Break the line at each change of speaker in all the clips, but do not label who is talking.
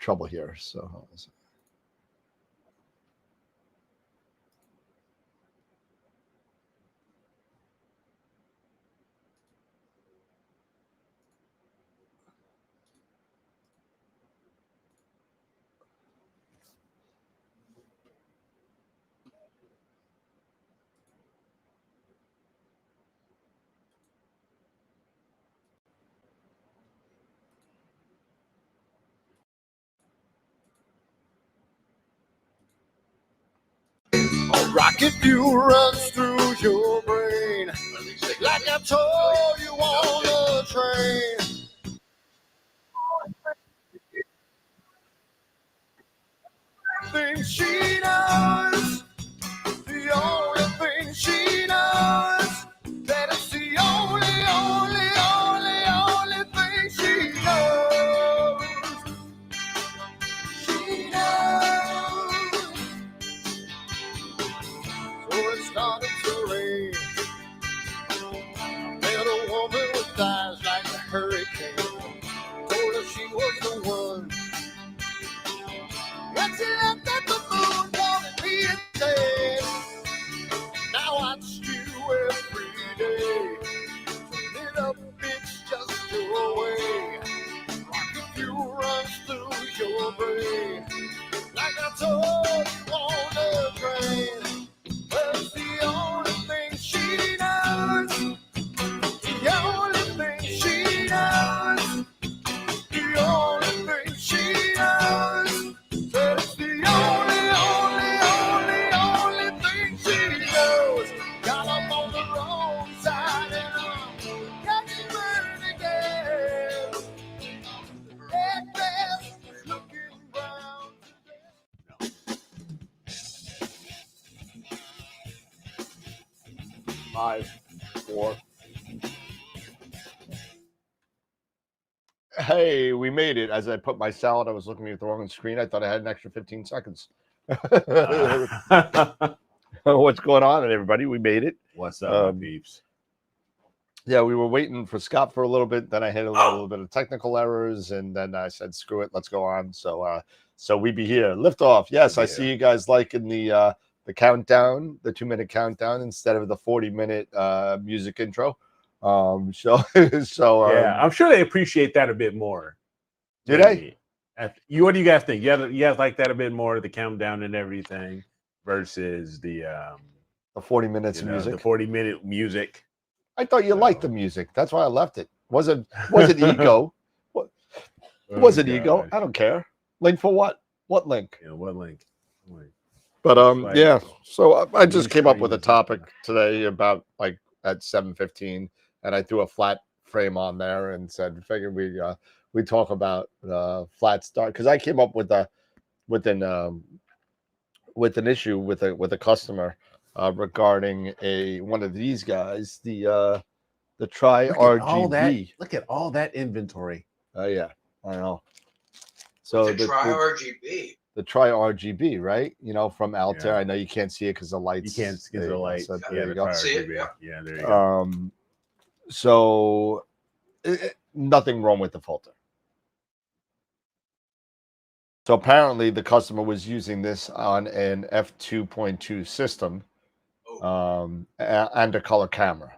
trouble here. So. A rocket fuel runs through your brain, like I told you on the train. Thing she knows, the only thing she knows, that it's the only thing she knows. She knows. So it started to rain. Met a woman with eyes like a hurricane. Told her she was the one. And she looked at the moon, wanted me to stay. Now I watch you every day. Little bitch, just your way. Rocket fuel runs through your brain, like I told you on the train. Well, it's the only thing she knows. The only thing she knows. The only thing she knows. Said it's the only thing she knows. Got up on the wrong side and I'm getting burned again. That grass was looking brown today. 5, 4. Hey, we made it. As I put my salad, I was looking at the wrong screen. I thought I had an extra 15 seconds. What's going on, everybody? We made it.
What's up, peeps?
Yeah, we were waiting for Scott for a little bit. Then I had a little bit of technical errors, and then I said, "Screw it, let's go on." So we be here. Lift off. Yes, I see you guys liking the countdown, the 2-minute countdown instead of the 40-minute music intro. Yeah,
I'm sure they appreciate that a bit more.
Do they?
What do you guys think? You guys like that a bit more, the countdown and everything, versus the
40 minutes of music.
The 40-minute music.
I thought you liked the music. That's why I left it. Was it ego? Was it ego? I don't care. Link for what? What link?
Yeah, what link?
But yeah. So I just came up with a topic today about like at 7:15, and I threw a flat frame on there and said, "Figure we talk about flat start," because I came up with an issue with a customer regarding one of these guys, the Tri-RGB.
Look at all that inventory.
Oh yeah, I know. So
the Tri-RGB.
The Tri-RGB, right? You know, from Altair.
Yeah.
I know you can't see it because the lights.
You can't see the light.
So
there you go.
Yeah,
there you go.
So nothing wrong with the filter. So apparently the customer was using this on an f2.2 system and a color camera.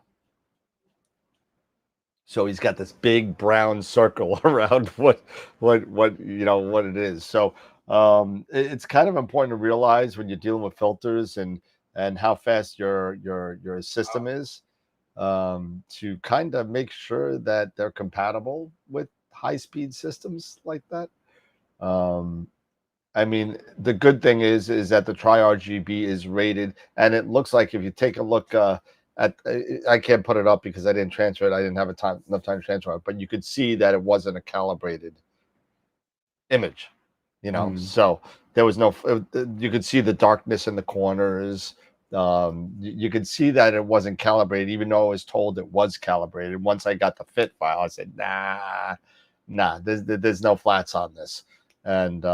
So he's got this big brown circle around what it is. So it's kind of important to realize when you're dealing with filters and how fast your system is, to kind of make sure that they're compatible with high-speed systems like that. I mean, the good thing is that the Tri-RGB is rated, and it looks like if you take a look I can't put it up because I didn't transfer it. I didn't have enough time to transfer it, but you could see that it wasn't a calibrated image, you know. So there was no. You could see the darkness in the corners. You could see that it wasn't calibrated, even though I was told it was calibrated. Once I got the fit file, I said, nah. There's no flats on this, and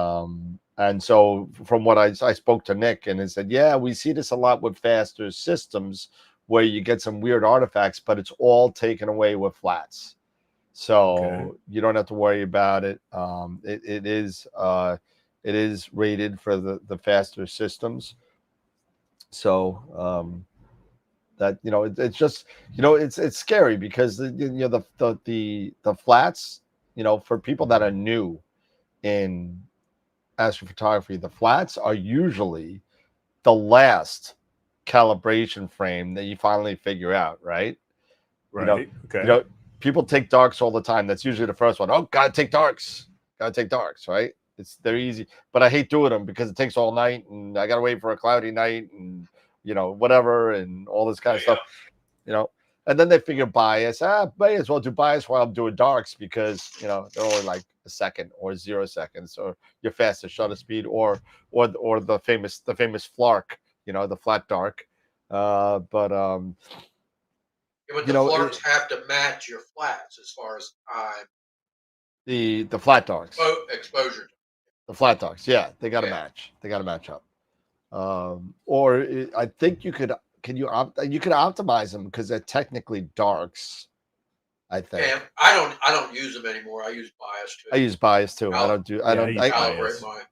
so from what I spoke to Nick, and he said, yeah, we see this a lot with faster systems, where you get some weird artifacts, but it's all taken away with flats. so you don't have to worry about it. It is rated for the faster systems. So that it's just it's scary because the flats, for people that are new in astrophotography, the flats are usually the last calibration frame that you finally figure out, right?
Right.
People take darks all the time. That's usually the first one. Oh, gotta take darks, right? They're easy, but I hate doing them because it takes all night, and I gotta wait for a cloudy night, and whatever, and all this kind of stuff. And then they figure bias. May as well do bias while I'm doing darks because they're only like a second or 0 seconds, or your fastest shutter speed, or the famous Flark, the flat dark. But
Yeah, but the Flarks have to match your flats as far as time.
The flat darks,
exposure.
the flat darks, yeah, they got to match. They got to match up. I think you could. You could optimize them because they're technically darks. I think.
Yeah, I don't use them anymore. I use bias too.
I use bias too. I don't
calibrate mine.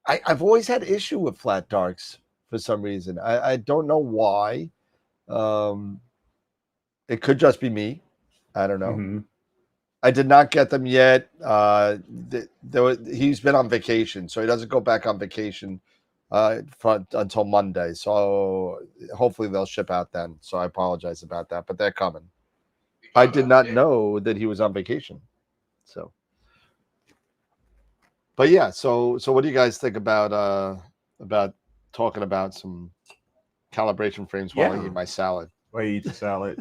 I've always had issue with flat darks for some reason. I don't know why. It could just be me. I don't know.
Mm-hmm.
I did not get them yet. He's been on vacation, so he doesn't go back on vacation until Monday. So hopefully they'll ship out then. So I apologize about that, but they're coming. I did not know that he was on vacation. So, but yeah. So what do you guys think about talking about some calibration frames while I eat my salad?
While you eat the salad.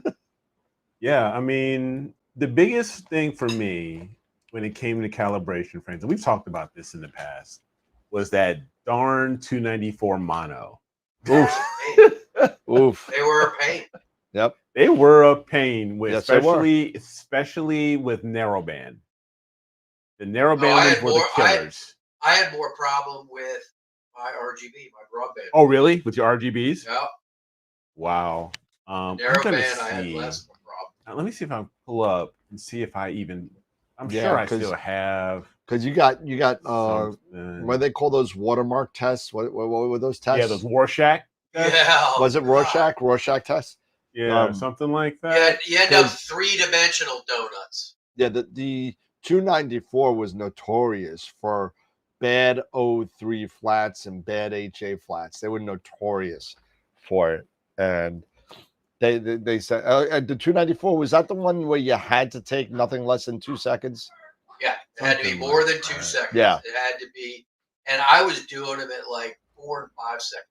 Yeah, I mean, the biggest thing for me when it came to calibration frames, and we've talked about this in the past, was that darn 294 mono.
Oof. Oof.
They were a pain.
Yep.
They were a pain,
Yes,
especially with narrowband. The narrowband were the killers.
I had more problem with my RGB, my broadband.
Oh, really? With your RGBs?
Yeah.
Wow.
Narrowband, I had less of a problem.
Let me see if I pull up and see if I even. I'm sure I still have.
Because you got what do they call those watermark tests? What were those tests?
Yeah, those Rorschach tests.
Yeah.
Was it Rorschach? Rorschach tests?
Yeah, something like that.
You end up 3-dimensional donuts.
Yeah, the 294 was notorious for bad O3 flats and bad HA flats. They were notorious for it, and they said the 294, was that the one where you had to take nothing less than 2 seconds?
Yeah, it had to be more than 2 seconds.
Yeah,
it had to be, and I was doing them at like 4 and 5 seconds.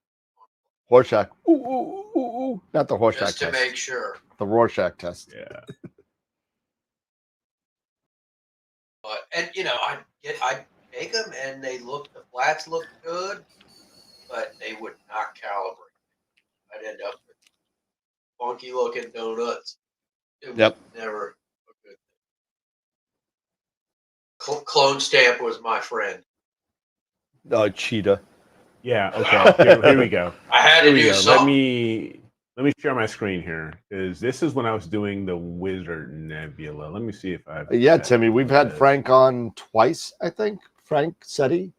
Rorschach, ooh, not the Rorschach
just to
test.
Make sure.
The Rorschach test.
Yeah.
But I'd take them and the flats looked good, but they would not calibrate. I'd end up with funky looking donuts. It was never a good thing. Clone Stamp was my friend.
Cheetah.
Yeah. Okay. Here we go.
I had to do
something. Let me share my screen here, because this is when I was doing the Wizard Nebula. Let me see if I.
Yeah, Timmy, we've had Frank on twice, I think. Frank Setti.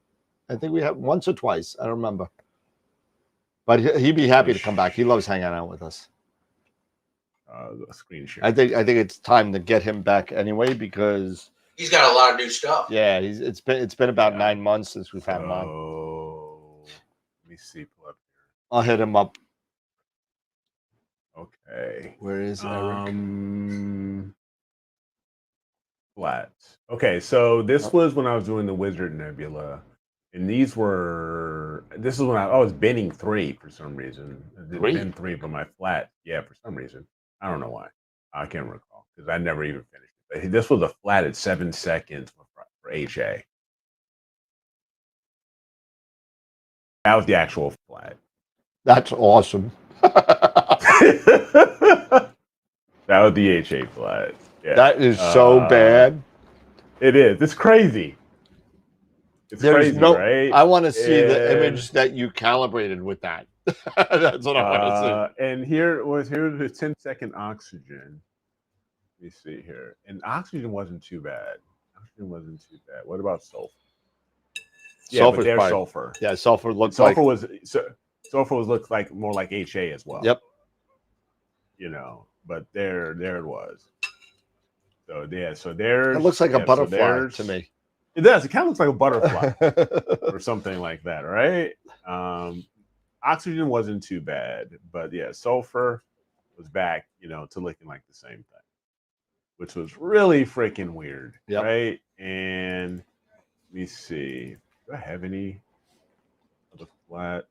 I think we had once or twice. I don't remember. But he'd be happy to come back. He loves hanging out with us.
Screen share.
I think it's time to get him back anyway, because
he's got a lot of new stuff.
Yeah, it's been about 9 months since we've had him on.
Let me see. Pull up here.
I'll hit him up.
Okay.
Where is Eric?
Flat. Okay, so this was when I was doing the Wizard Nebula, and this is when I was bending 3 for some reason. I didn't bend 3, but my flat, for some reason. I don't know why. I can't recall because I never even finished it. But this was a flat at 7 seconds for HA. That was the actual flat.
That's awesome.
That was the HA flat. Yeah.
That is so bad.
It is. It's crazy. It's crazy, right?
I want to see the image that you calibrated with that. That's what I want to see.
And here's the 10-second oxygen. Let me see here. And oxygen wasn't too bad. Oxygen wasn't too bad. What about sulfur? Yeah, but there's sulfur.
Yeah, sulfur looks
sulfur was sulfur looks like more like HA as well.
Yep.
You know, but there it was. So yeah, so there's
it looks like a butterfly to me.
It does. It kind of looks like a butterfly or something like that, right? Oxygen wasn't too bad, but yeah, sulfur was back, you know, to looking like the same thing, which was really freaking weird, right? And let me see. Do I have any other flat?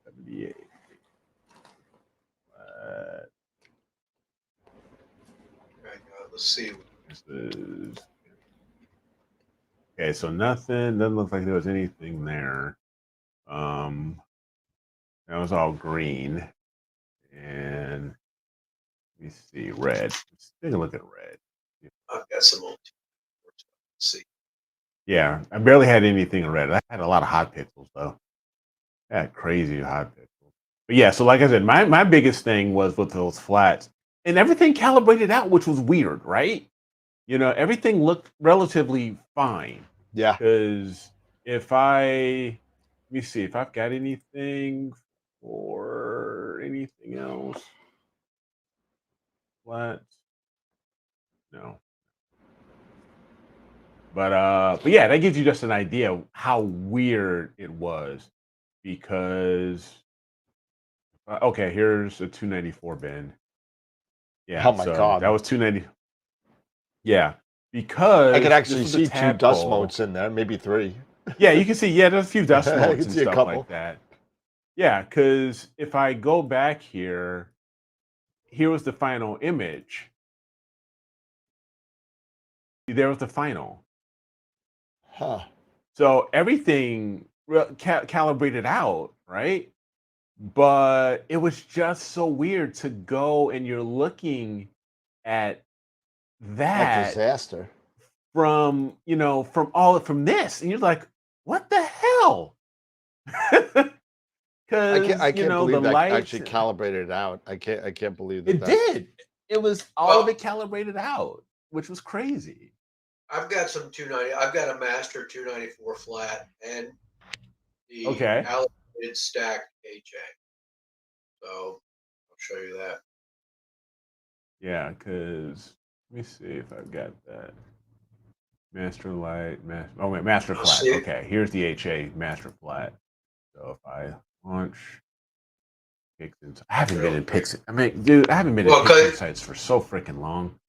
78. Flat.
Let's see.
This is okay. So nothing. Doesn't look like there was anything there. That was all green. And let me see, red. Let's take a look at red.
I've got some old. Let's see.
Yeah, I barely had anything in red. I had a lot of hot pixels though. I had crazy hot pixels. But yeah, so like I said, my biggest thing was with those flats, and everything calibrated out, which was weird, right? You know, everything looked relatively fine.
Yeah.
Because if let me see if I've got anything or anything else. Flat. No. But yeah, that gives you just an idea of how weird it was because okay, here's a 294 bin. Yeah,
oh my god,
that was 290. Yeah, because
I could actually see 2 dust motes in there, maybe 3.
Yeah, you can see. Yeah, there's a few dust motes and stuff like that. Yeah, because if I go back here was the final image. There was the final.
Huh.
So everything calibrated out, right? But it was just so weird to go and you're looking at that
disaster
from, you know, from this, and you're like, what the hell? Because
I can't believe that
lights
actually calibrated it out. I can't believe that.
It did. It was all of it calibrated out, which was crazy.
I've got some 290. I've got a master 294 flat and the allocated stacked HA. So I'll show you that.
Yeah, because let me see if I've got that. Master light, master flat. Okay, here's the HA master flat. So if I launch Pixins, I haven't been in Pixins. I mean, dude, I haven't been in Pixins sites for so freaking long.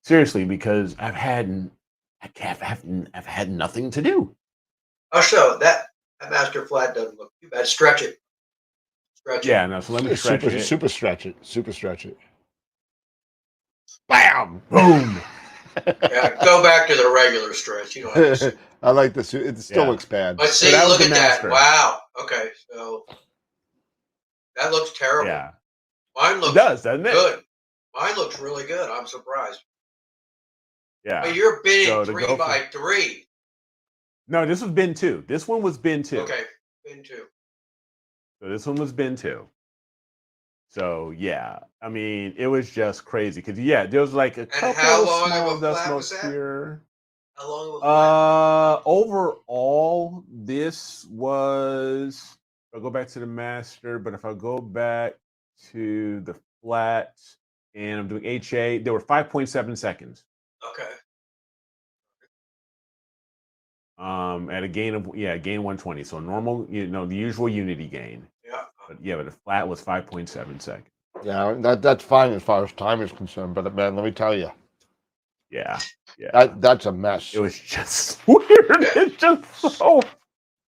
Seriously, because I've had nothing to do.
I'll show that master flat doesn't look too bad. Stretch it.
Yeah, no. So let me stretch it.
Super stretch it. Super stretch it.
Bam! Boom!
Yeah, go back to the regular stretch. You know.
I like this. It still looks bad.
But see, look at that. Wow. Okay, so that looks terrible.
Yeah.
Mine looks
doesn't it?
Good. Mine looks really good. I'm surprised.
Yeah.
But you're binning 3x3.
No, this was bin 2. This one was bin 2.
Okay, bin 2.
So this one was bin 2. So yeah, I mean, it was just crazy because there was like a couple of small dust motes here.
How long was
overall, this was. I'll go back to the master, but if I go back to the flat and I'm doing HA, there were 5.7 seconds.
Okay.
At a gain of gain 120. So normal, the usual Unity gain.
Yeah.
But the flat was 5.7 seconds.
Yeah, that's fine as far as time is concerned. But man, let me tell you.
Yeah.
That's a mess.
It was just weird. It's just so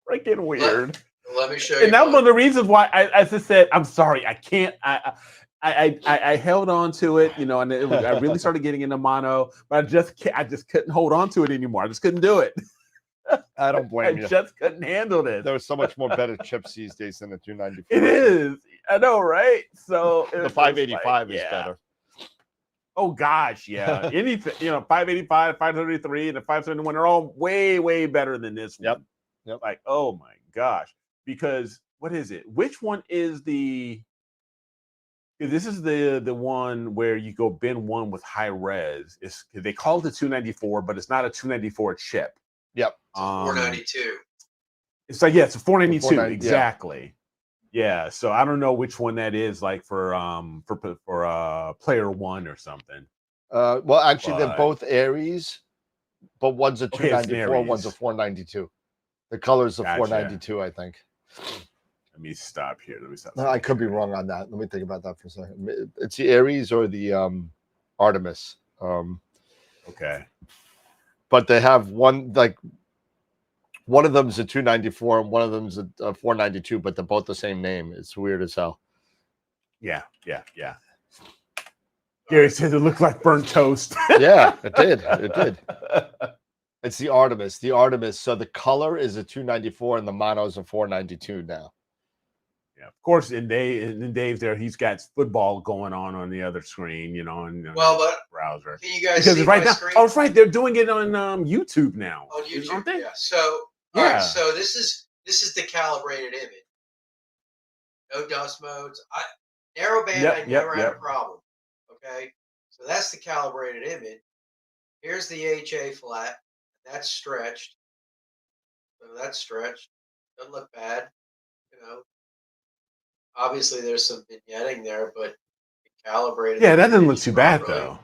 freaking weird.
Let me show you.
And that was one of the reasons why I just said, I'm sorry, I can't. I held on to it, and I really started getting into mono, but I just couldn't hold on to it anymore. I just couldn't do it.
I don't blame you.
I just couldn't handle it.
There was so much more better chips these days than the 294.
It is. I know, right? So
the 585 is better.
Oh gosh, yeah. Anything, 585, 533, and the 571 are all way, way better than this one.
Yep.
Like, oh my gosh. Because what is it? Which one is the This is the one where you go bin one with high res. They call it the 294, but it's not a 294 chip.
Yep.
It's a 492.
It's like, yeah, it's a 492.
490,
exactly. Yeah. So I don't know which one that is, like for player one or something.
Well, actually, they're both Aries, but one's a
Okay, it's an
294, one's a
Aries.
492. The color's a
Gotcha.
492, I think.
Let me stop here. Let me stop.
No, I could be wrong on that. Let me think about that for a second. It's the Aries or the Artemis.
Okay.
But they have one, like, one of them's a 294 and one of them's a 492, but they're both the same name. It's weird as hell.
Yeah. Gary says it looked like burnt toast.
Yeah, it did. It did. It's the Artemis. The Artemis. So the color is a 294 and the mono is a 492 now.
Yeah, of course. And Dave's there. He's got football going on the other screen, and
Well, but
browser.
can you guys
Because
see
right
my
now,
screen?
oh, it's right. They're doing it on YouTube now.
On YouTube,
aren't they?
yeah. So, all right. So this is the calibrated image. No dust modes. Narrowband. I never had a problem. Okay. So that's the calibrated image. Here's the HA flat. That's stretched. So that's stretched. Doesn't look bad. Obviously there's some vignetting there, but calibrated.
Yeah, that doesn't look too bad though.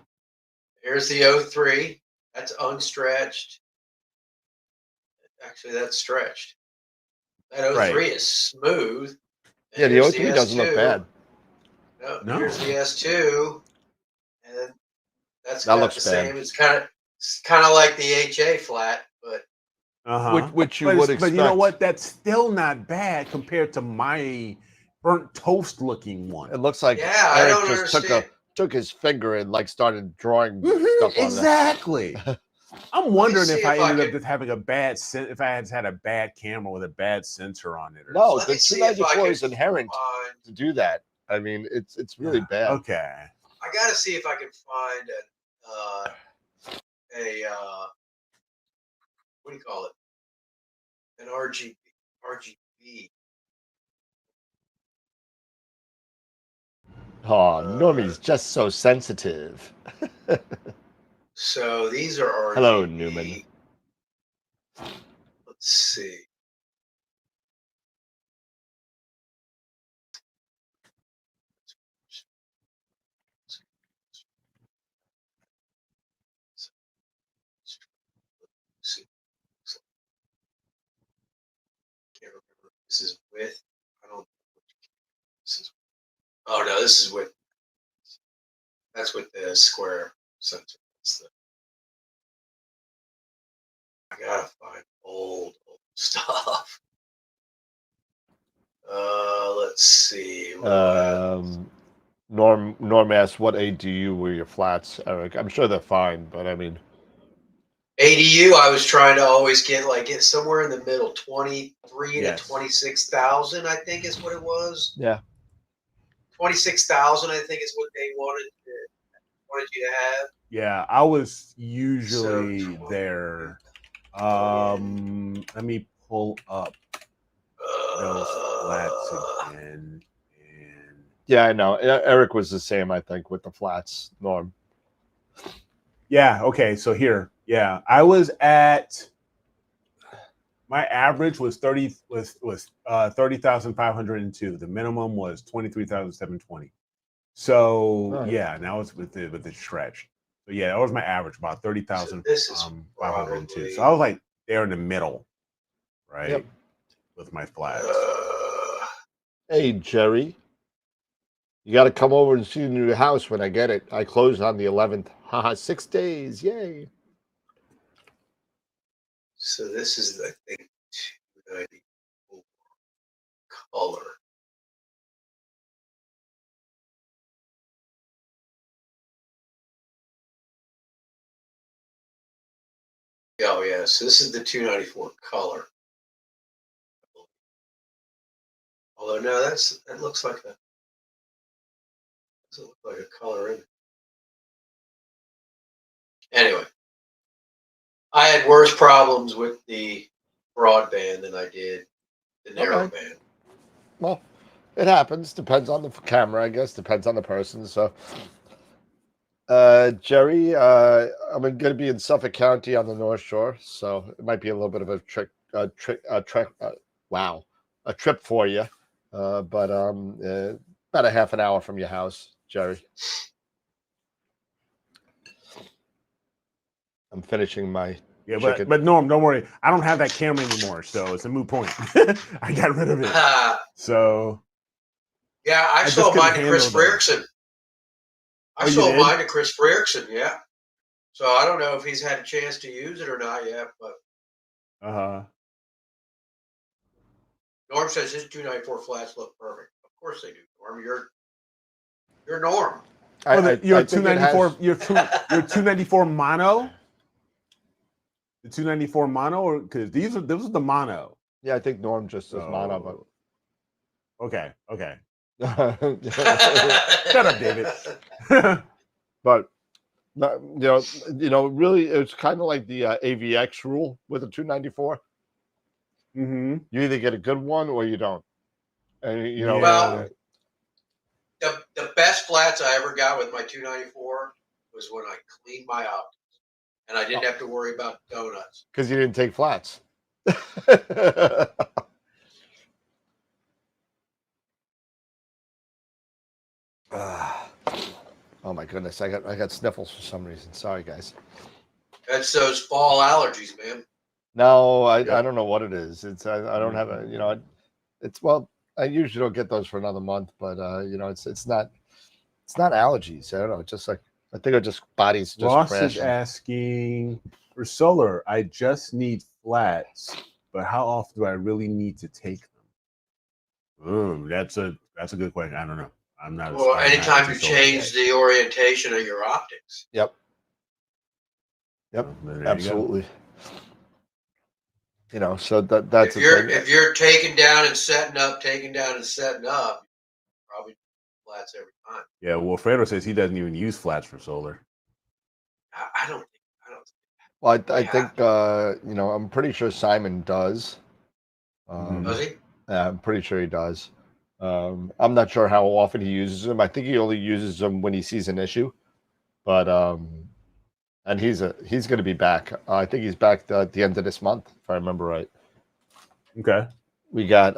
Here's the 03. That's unstretched. Actually, that's stretched. That 03 is smooth.
Yeah, the 03 doesn't look bad.
No. Here's the S2, and that
looks
the same. It's kind of like the HA flat, but
which you would expect.
But you know what? That's still not bad compared to my burnt toast looking one.
It looks like Eric just took his finger and like started drawing stuff on
exactly. I'm wondering if I ended up just having if I had a bad camera with a bad sensor on it.
No, the 294 is inherent to do that. I mean, it's really bad.
Okay.
I got to see if I can find what do you call it? An RGB.
Oh, Normie's just so sensitive.
So these are RGB.
Hello, Newman.
Let's see. Can't remember. This is with. I don't. This is. Oh no, this is with. That's with the square sensor. I gotta find old stuff. Let's see.
Norm asked, "What ADU were your flats, Eric?" I'm sure they're fine, but I mean,
ADU. I was trying to always get somewhere in the middle, 23 to 26,000. I think is what it was.
Yeah,
26,000. I think is what they wanted you to have.
Yeah, I was usually there. Let me pull up those flats again.
Yeah, I know. Eric was the same, I think, with the flats, Norm.
Yeah, okay, so here. Yeah, I was at my average was 30,502. The minimum was 23,720. So yeah, now it's with the stretch. So yeah, that was my average, about 30,502. So I was like there in the middle, right?
Yep.
With my flats.
Hey, Jerry. You got to come over and see the new house when I get it. I close on the 11th. Haha, 6 days. Yay.
So this is, I think, 294 color. Oh, yeah. So this is the 294 color. Although, no, that looks like a. Doesn't look like a color in it. Anyway, I had worse problems with the broadband than I did the narrowband.
Well, It happens. Depends on the camera, I guess. Depends on the person. So, Jerry, I'm going to be in Suffolk County on the North Shore, so it might be a little bit of a trip for you. But about a half an hour from your house, Jerry. I'm finishing my chicken.
but Norm, don't worry. I don't have that camera anymore, so it's a moot point. I got rid of it. So
yeah, I saw mine to Chris Flarks. I saw mine to Chris Flarks, yeah. So I don't know if he's had a chance to use it or not yet, but Norm says his 294 flats look perfect. Of course they do, Norm. You're Norm.
You're 294. You're 294 mono. The 294 mono, or because this is the mono.
Yeah, I think Norm just does mono, but
okay. Shut up, David.
But really, it's kind of like the AVX rule with a 294.
Mm-hmm.
You either get a good one or you don't. And
well, the best flats I ever got with my 294 was when I cleaned my optics, and I didn't have to worry about donuts
because you didn't take flats. Oh my goodness, I got sniffles for some reason. Sorry, guys.
That's those fall allergies, man.
No, I don't know what it is. It's I don't have a I usually don't get those for another month, but it's not allergies. I don't know. It's just like I think it's just bodies just
Ross
crashing.
is asking for solar. I just need flats, but how often do I really need to take them? That's a good question. I don't know. I'm not.
Well, anytime you change the orientation of your optics.
Yep. Absolutely. So that's
if you're taking down and setting up, probably flats every time.
Yeah. Well, Fredo says he doesn't even use flats for solar.
I don't.
Well, I think I'm pretty sure Simon does.
Does he?
Yeah, I'm pretty sure he does. I'm not sure how often he uses them. I think he only uses them when he sees an issue. But and he's going to be back. I think he's back at the end of this month, if I remember right.
Okay.
We got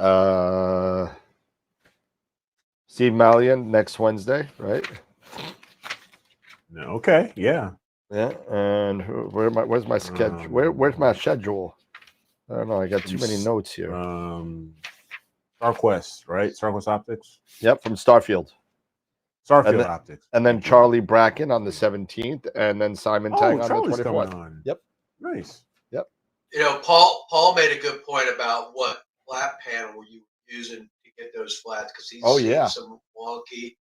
Steve Mallion next Wednesday, right?
Okay. Yeah.
Yeah. And where's my schedule? Where's my schedule? I don't know. I got too many notes here.
StarQuest, right? StarQuest Optics.
Yep, from Starfield.
Optics.
And then Charlie Bracken on the 17th, and then Simon Tang on
Charlie's
the 24th.
Yep. Nice.
Yep.
Paul made a good point about what flat panel were you using to get those flats, because he's seen some wonky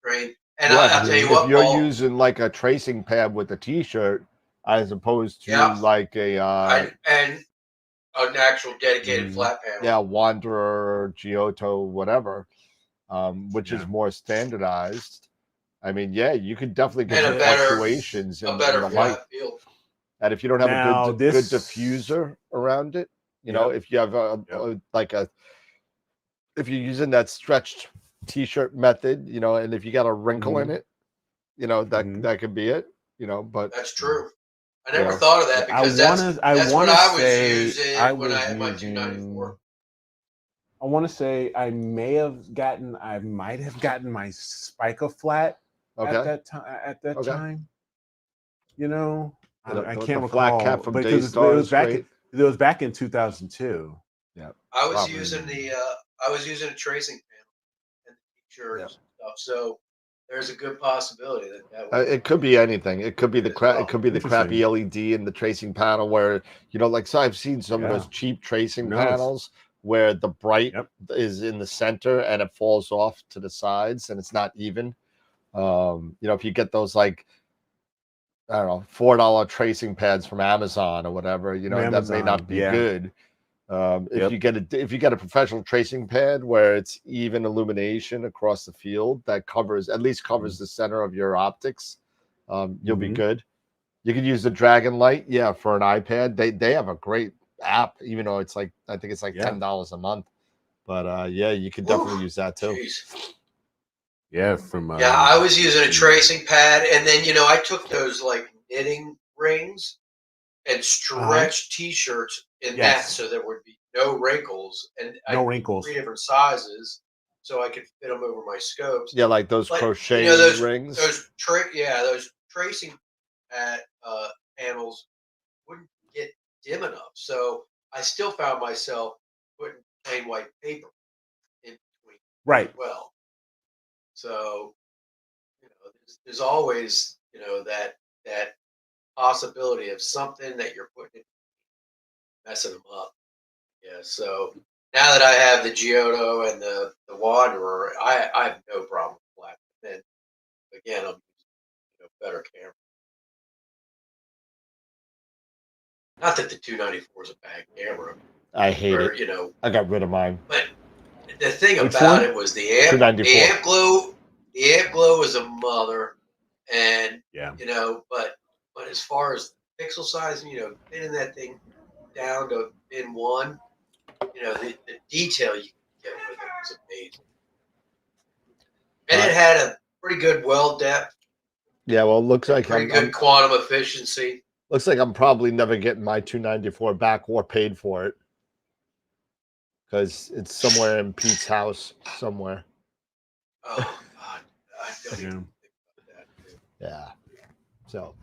grain. And I'll tell you what,
if you're
Paul,
using like a tracing pad with a T-shirt as opposed to like a
and an actual dedicated flat panel.
Wanderer, Giotto, whatever, which is more standardized. I mean, you could definitely get some fluctuations in the light.
Field.
And if you don't have a good diffuser around it, if you have if you're using that stretched T-shirt method, and if you got a wrinkle in it, that could be it. But
that's true. I never thought of that, because that's what I was using when I had my 294.
I want to say I might have gotten my Spica flat at that time. I can't recall,
from
because it was back in 2002.
Yeah,
I was using a tracing panel and T-shirt and stuff. So there's a good possibility that
it could be anything. It could be the it could be the crappy LED in the tracing panel, where so I've seen some of those cheap tracing panels where the bright is in the center and it falls off to the sides and it's not even. If you get those I don't know, $4 tracing pads from Amazon or whatever, that may not be good. If you get a professional tracing pad where it's even illumination across the field that at least covers the center of your optics, you'll be good. You can use the Dragon Light, for an iPad. They have a great app, even though it's I think it's $10 a month. But yeah, you could definitely use that too.
Jeez.
Yeah, from
Yeah, I was using a tracing pad, and then I took those like knitting rings and stretched T-shirts in that,
Yes.
so there would be no wrinkles, and I
No
did
wrinkles.
3 different sizes, so I could fit them over my scopes.
Yeah, like those
But,
crochet rings.
those tracing panels wouldn't get dim enough, so I still found myself putting plain white paper in between
Right.
as well. So there's always that possibility of something that you're putting messing them up. Yeah. So now that I have the Giotto and the Wanderer, I have no problem with black. And again, I'm using better camera. Not that the 294 is a bad camera.
I hate it. I got rid of mine.
But the thing
Which
about
one?
it was the amp.
294.
The amp glow. The amp glow is a mother, and
Yeah.
but as far as pixel size, getting that thing down to in one, the detail you can get with it was amazing. And it had a pretty good well depth.
Yeah, well, it looks like
pretty good quantum efficiency.
Looks like I'm probably never getting my 294 back or paid for it, because it's somewhere in Pete's house somewhere.
Oh God, I don't even think about that.
Yeah. So,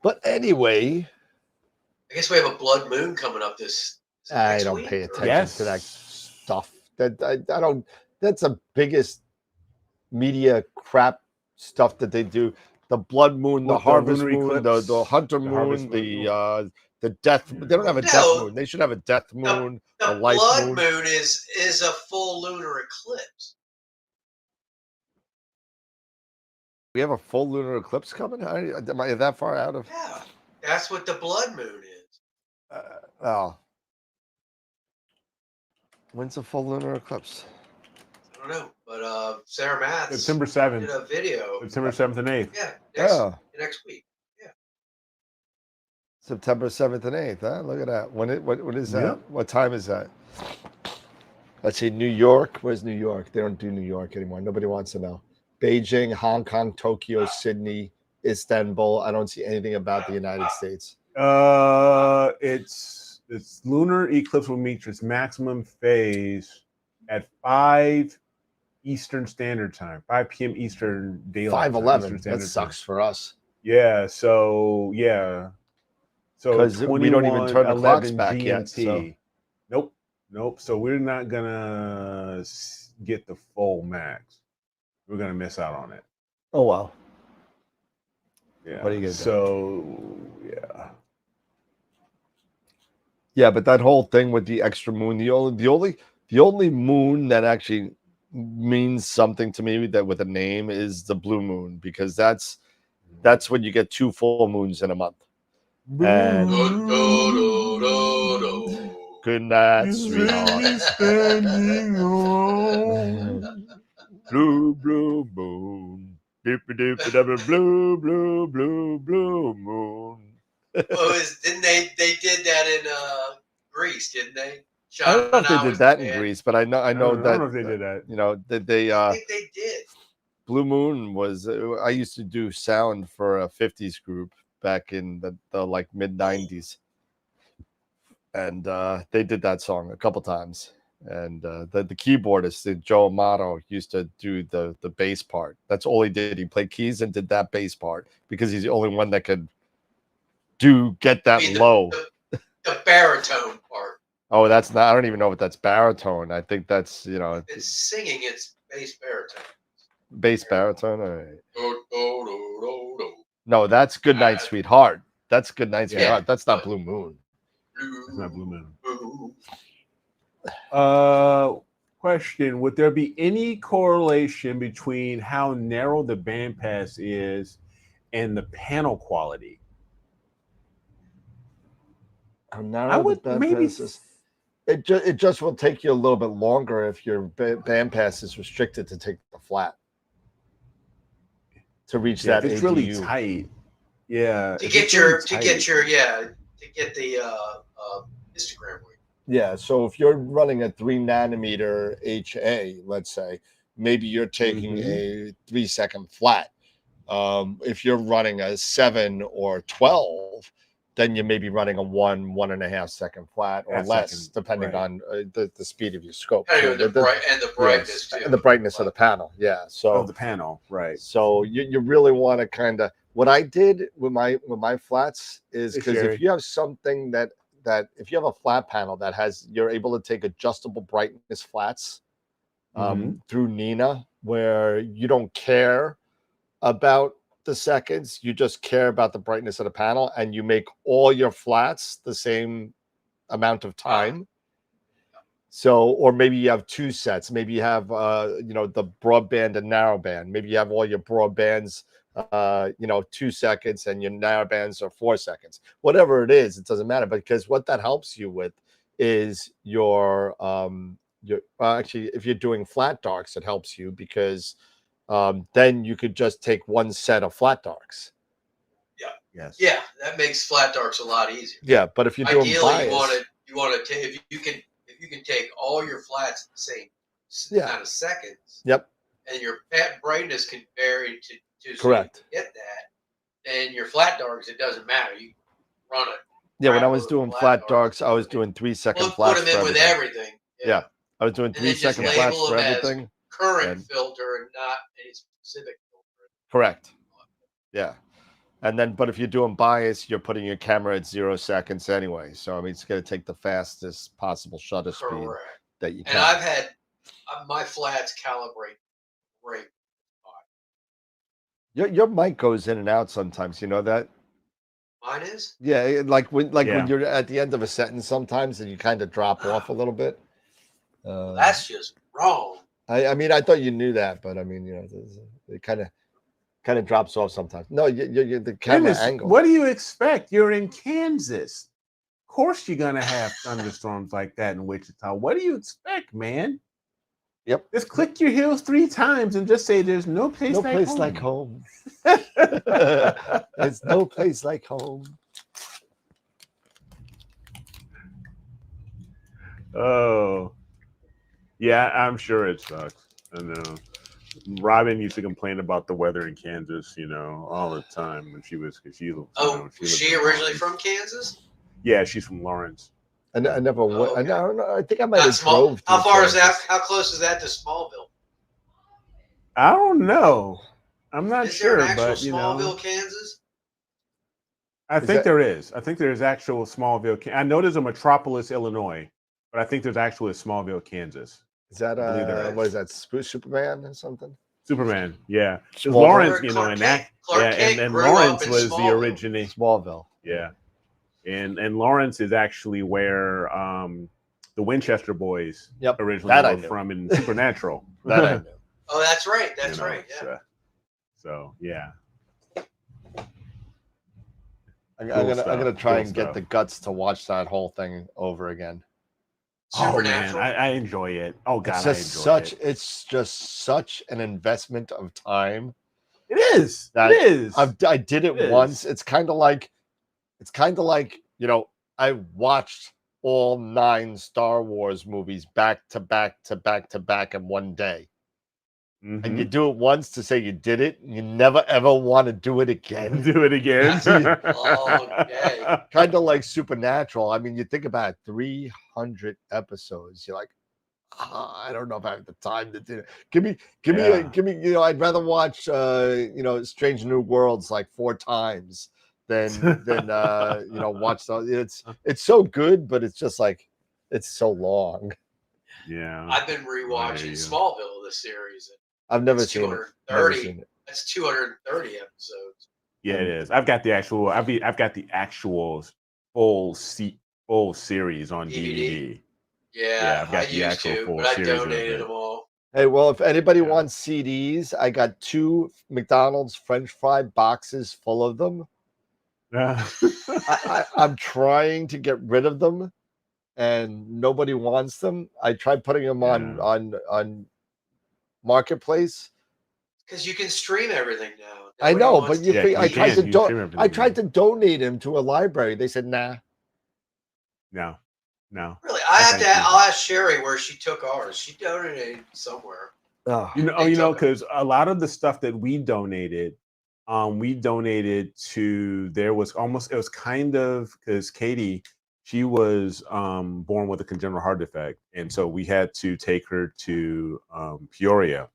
but anyway,
I guess we have a blood moon coming up this
I
next
don't
week,
pay
or-
attention to that stuff. That I don't. That's the biggest media crap stuff that they do. The blood moon, the
What, the
harvest
lunar
moon,
eclipse?
the hunter
The
moon,
harvest
the death. They don't have a death
No.
moon. They should have a death moon,
The
a life
blood
moon.
moon is a full lunar eclipse.
We have a full lunar eclipse coming. Am I that far out of?
Yeah, that's what the blood moon is.
Oh. When's the full lunar eclipse?
I don't know, but Sarah Matz
September 7th.
did a video.
September 7th and 8th.
Yeah, next week. Yeah.
September 7th and 8th. Huh? Look at that. What is that?
Yep.
What time is that? Let's see. New York. Where's New York? They don't do New York anymore. Nobody wants to know. Beijing, Hong Kong, Tokyo, Sydney, Istanbul. I don't see anything about the United States.
It's lunar eclipse will meet its maximum phase at 5 Eastern Standard Time, 5 p.m. Eastern Daylight.
5:11. That sucks for us.
Yeah. So yeah. So
because we don't even turn the clocks back
GMT.
yet. So.
Nope. So we're not gonna get the full max. We're gonna miss out on it.
Oh wow.
Yeah.
What are you gonna do?
So yeah.
Yeah, but that whole thing with the extra moon, the only moon that actually means something to me that with a name is the blue moon, because that's when you get 2 full moons in a month. And good night, sweetheart. Blue moon. Blue moon.
Didn't they did that in Greece, didn't they?
I don't know if they did that in Greece, but I know
I
that.
don't know if they did that.
I
think they did.
Blue Moon was. I used to do sound for a '50s group back in the like mid '90s, and they did that song a couple times. And the keyboardist, Joe Amato, used to do the bass part. That's all he did. He played keys and did that bass part because he's the only one that could get that low.
The baritone part.
Oh, that's not. I don't even know if that's baritone. I think that's
It's singing. It's bass baritone.
Bass baritone. All right. No, that's Good Night, Sweetheart. That's Good Night, Sweetheart. That's not Blue Moon.
It's not Blue Moon. Question: would there be any correlation between how narrow the bandpass is and the panel quality?
How narrow the bandpass is. It just will take you a little bit longer if your bandpass is restricted to take the flat to reach that.
If it's
ADU.
really tight. Yeah.
To get your get the histogram read.
Yeah, so if you're running a 3 nanometer HA, let's say, maybe you're taking a 3-second flat. If you're running a 7 or 12, then you may be running a 1.5 second flat or less, depending on the speed of your scope.
And the brightness too.
And the brightness of the panel. Yeah. So
the panel, right.
So you really want to kind of, what I did with my flats is, because if you have something that if you have a flat panel that has, you're able to take adjustable brightness flats through Nina, where you don't care about the seconds, you just care about the brightness of the panel, and you make all your flats the same amount of time. So, or maybe you have 2 sets. Maybe you have, the broadband and narrowband. Maybe you have all your broadbands, 2 seconds, and your narrowbands are 4 seconds. Whatever it is, it doesn't matter. Because what that helps you with is your actually, if you're doing flat darks, it helps you because then you could just take 1 set of flat darks.
Yeah.
Yes.
Yeah, that makes flat darks a lot easier.
Yeah, but if you're doing
ideally,
bias,
you want to if you can take all your flats at the same amount of seconds.
Yep.
And your brightness can vary to
correct.
So you get that. And your flat darks, it doesn't matter. You run it.
Yeah, when I was doing flat darks, I was doing 3-second flats.
Put them in with everything.
Yeah. I was doing 3-second flats for everything.
Current filter and not any specific filter.
Correct. Yeah. And then, but if you're doing bias, you're putting your camera at 0 seconds anyway. So, I mean, it's going to take the fastest possible shutter speed that you can.
And I've had my flats calibrate great.
Your mic goes in and out sometimes. You know that?
Mine is?
Yeah, like when you're at the end of a sentence sometimes, and you kind of drop off a little bit.
That's just wrong.
I mean, I thought you knew that, but I mean, it kind of drops off sometimes. No, you the camera angle.
What do you expect? You're in Kansas. Of course, you're gonna have thunderstorms like that in Wichita. What do you expect, man?
Yep.
Just click your heels 3 times and just say, "There's no place
like home." There's no place like home.
Oh, yeah, I'm sure it sucks. I know. Robin used to complain about the weather in Kansas, all the time when she was. Was
she originally from Kansas?
Yeah, she's from Lawrence.
I never went. Okay. I think I might have drove.
How far is that? How close is that to Smallville?
I don't know. I'm not sure,
there an actual
but
Smallville, Kansas.
I think there is. I think there's actual Smallville. I know there's a Metropolis, Illinois, but I think there's actually a Smallville, Kansas.
Is that what is that? Superman or something?
Superman, yeah. Lawrence, and Lawrence was the original
Smallville.
Yeah. And Lawrence is actually where the Winchester boys originally were from in Supernatural.
That I knew.
Oh, that's right. That's right. Yeah.
So yeah.
I'm gonna try and get the guts to watch that whole thing over again.
Oh man, I enjoy it. Oh god,
it's just such an investment of time.
It is.
I did it once. It's kind of like I watched all 9 Star Wars movies back to back in one day. Mm-hmm. And you do it once to say you did it, and you never ever want to do it again. Kind of like Supernatural. I mean, you think about it, 300 episodes. You're like, I don't know if I have the time to do it. Give me. I'd rather watch Strange New Worlds like 4 times than watch those. It's so good, but it's just like it's so long.
Yeah,
I've been rewatching Smallville this series.
I've never seen it.
That's 230 episodes.
Yeah, it is. I've got the actual. I've got the actual full series on DVD.
Yeah,
I've got the actual full series.
I donated them all.
Hey, well, if anybody wants CDs, I got 2 McDonald's French fry boxes full of them. I'm trying to get rid of them, and nobody wants them. I tried putting them on Marketplace
because you can stream everything now.
I know, but I tried to donate them to a library. They said nah.
No.
Really,
Thank you.
I'll ask Sherry where she took ours. She donated somewhere.
Oh,
Because a lot of the stuff that we donated to, it was kind of, because Katie, she was born with a congenital heart defect, and so we had to take her to Peoria,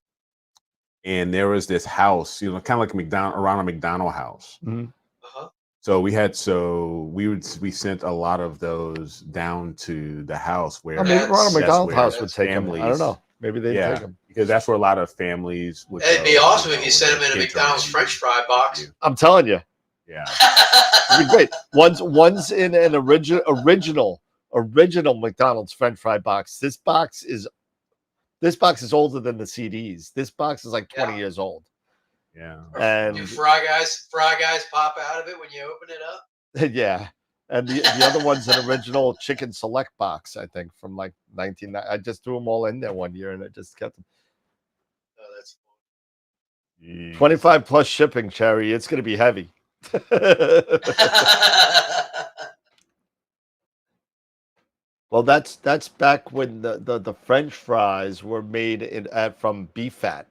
and there was this house, kind of like around a McDonald house.
mhm.
Uh-huh.
So we sent a lot of those down to the house where
Maybe Ronald McDonald
where
House would take them. I don't know. Maybe they'd take them.
because that's where a lot of families would
It'd be
go,
awesome if you sent
when
them in a
their kids are
McDonald's
in
French fry box.
NICU.
I'm telling you,
Yeah.
it'd be great. One's in an original McDonald's French fry box. This box is older than the CDs. This box is like 20 years old.
Yeah.
And
Do fry guys pop out of it when you open it up?
yeah. And the other one's an original chicken select box, I think, from like 1990. I just threw them all in there one year and I just kept them.
Oh, that's
Jeez.
25 plus shipping, Cherry. It's going to be heavy. Well, that's back when the French fries were made from beef fat.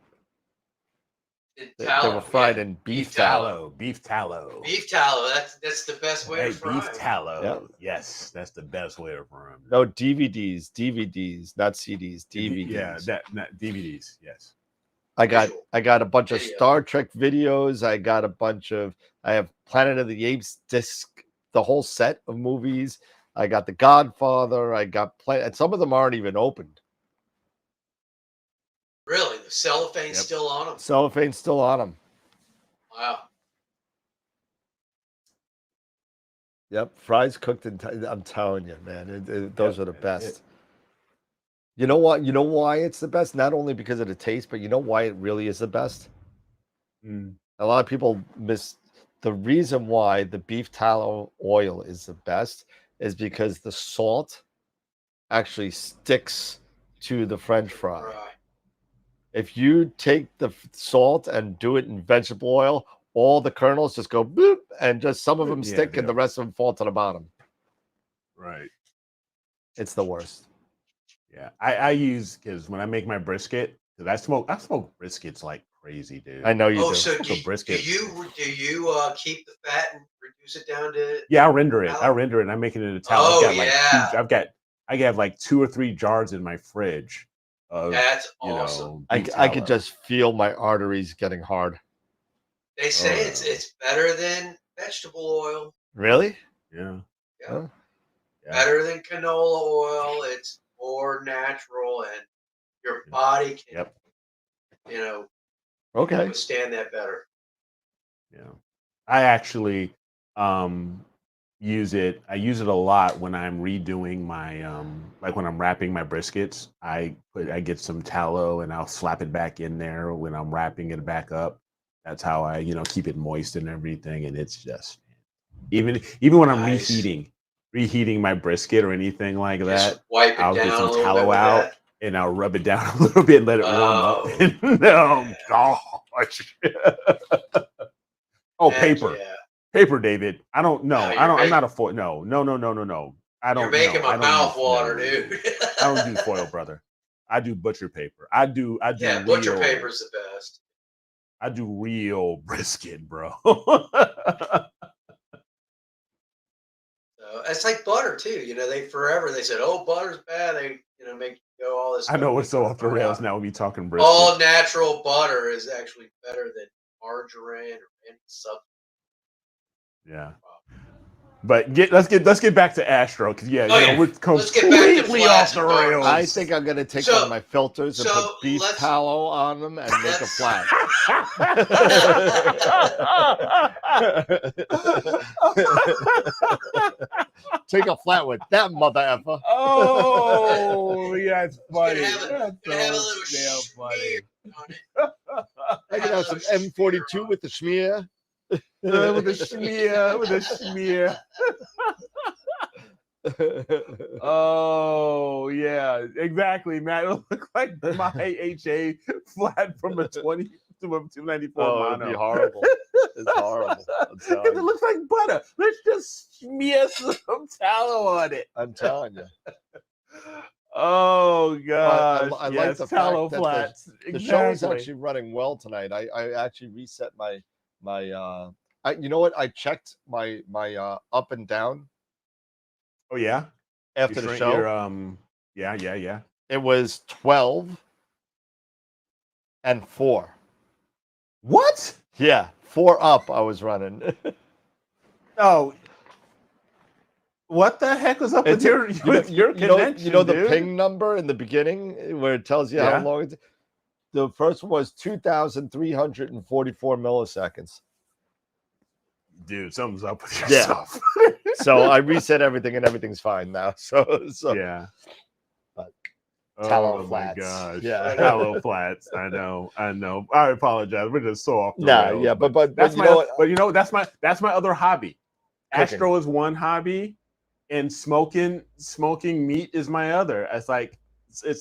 They were fried in beef tallow.
Beef tallow.
Beef tallow. That's the best way to fry.
Beef tallow.
Yep.
Yes, that's the best way to fry them.
No, DVDs, not CDs, DVDs.
Yeah, not DVDs. Yes.
I got a bunch of
Video.
Star Trek videos. I have Planet of the Apes disc, the whole set of movies. I got The Godfather. I got and some of them aren't even opened.
Really, the cellophane's still on them.
Cellophane's still on them.
Wow.
Yep, fries cooked in. I'm telling you, man, those are the best. You know what? You know why it's the best? Not only because of the taste, but you know why it really is the best?
Mm.
A lot of people miss the reason why the beef tallow oil is the best is because the salt actually sticks to the French fry.
Right.
If you take the salt and do it in vegetable oil, all the kernels just go boop, and just some of them stick and the rest of them fall to the bottom.
Right.
It's the worst.
Yeah, I use, because when I make my brisket, because I smoke briskets like crazy, dude.
I know you do.
So
do you
keep the fat and reduce it down to?
Yeah, I'll render it.
tallow?
And I make it into tallow.
Oh,
I have like 2 or 3 jars in my fridge.
That's awesome.
I could just feel my arteries getting hard.
They say it's better than vegetable oil.
Really?
Yeah.
Yeah.
Huh?
Yeah.
Better than canola oil. It's more natural, and your body can,
Okay.
withstand that better.
Yeah. I actually use it. I use it a lot when I'm redoing my like when I'm wrapping my briskets. I get some tallow and I'll slap it back in there when I'm wrapping it back up. That's how I, keep it moist and everything. And it's just, even when I'm reheating my brisket or anything like that,
Wipe it
I'll
down
get some
a little
tallow
bit with
out
that.
and I'll rub it down a little bit, let it warm up. Oh gosh. Oh, paper.
Yeah.
Paper, David. I don't know. I'm not a foil. No. I don't.
You're making my mouth water, dude.
I don't do foil, brother. I do butcher paper. I do.
Yeah,
real,
butcher paper's the best.
I do real brisket, bro.
So it's like butter too. They said, "Oh, butter's bad." They make you go all this.
I know it's so off the rails now when we talking brisket.
All natural butter is actually better than margarine or any substance.
Yeah. But let's get back to Astro, because we're completely off the rails.
I think I'm gonna take one of my filters and put beef tallow on them and make a flat. Take a flat with that mother effer.
Oh, yeah, it's funny.
Have a little
damn funny.
on it.
I can have some M42 with the schmear.
With a schmear. Oh yeah, exactly, Matt. It'll look like my HA flat from a 20 to a 294 mono.
It'd be horrible. It's horrible.
Because it looks like butter. Let's just smear some tallow on it.
I'm telling you.
Oh gosh!
I like
yes,
the
tallow
fact that
flats.
the show is
Exactly.
actually running well tonight. I actually reset my you know what? I checked my up and down
Oh yeah.
after the show.
Yeah.
It was 12 and 4.
What?
Yeah, 4 up I was running.
Oh, what the heck was up with your connection?
You know the
dude?
ping number in the beginning where it tells you how
Yeah.
long it's. The first one was 2,344 milliseconds.
Dude, something's up with your
Yeah.
stuff.
So I reset everything and everything's fine now. So
yeah.
But
Oh my
flats.
gosh.
Yeah.
Tallow flats. I know. I apologize. We're just so off the
Nah,
rails,
yeah, but
that's
you
my
know what?
but you know that's my other hobby.
Cooking.
Astro is one hobby, and smoking meat is my other. It's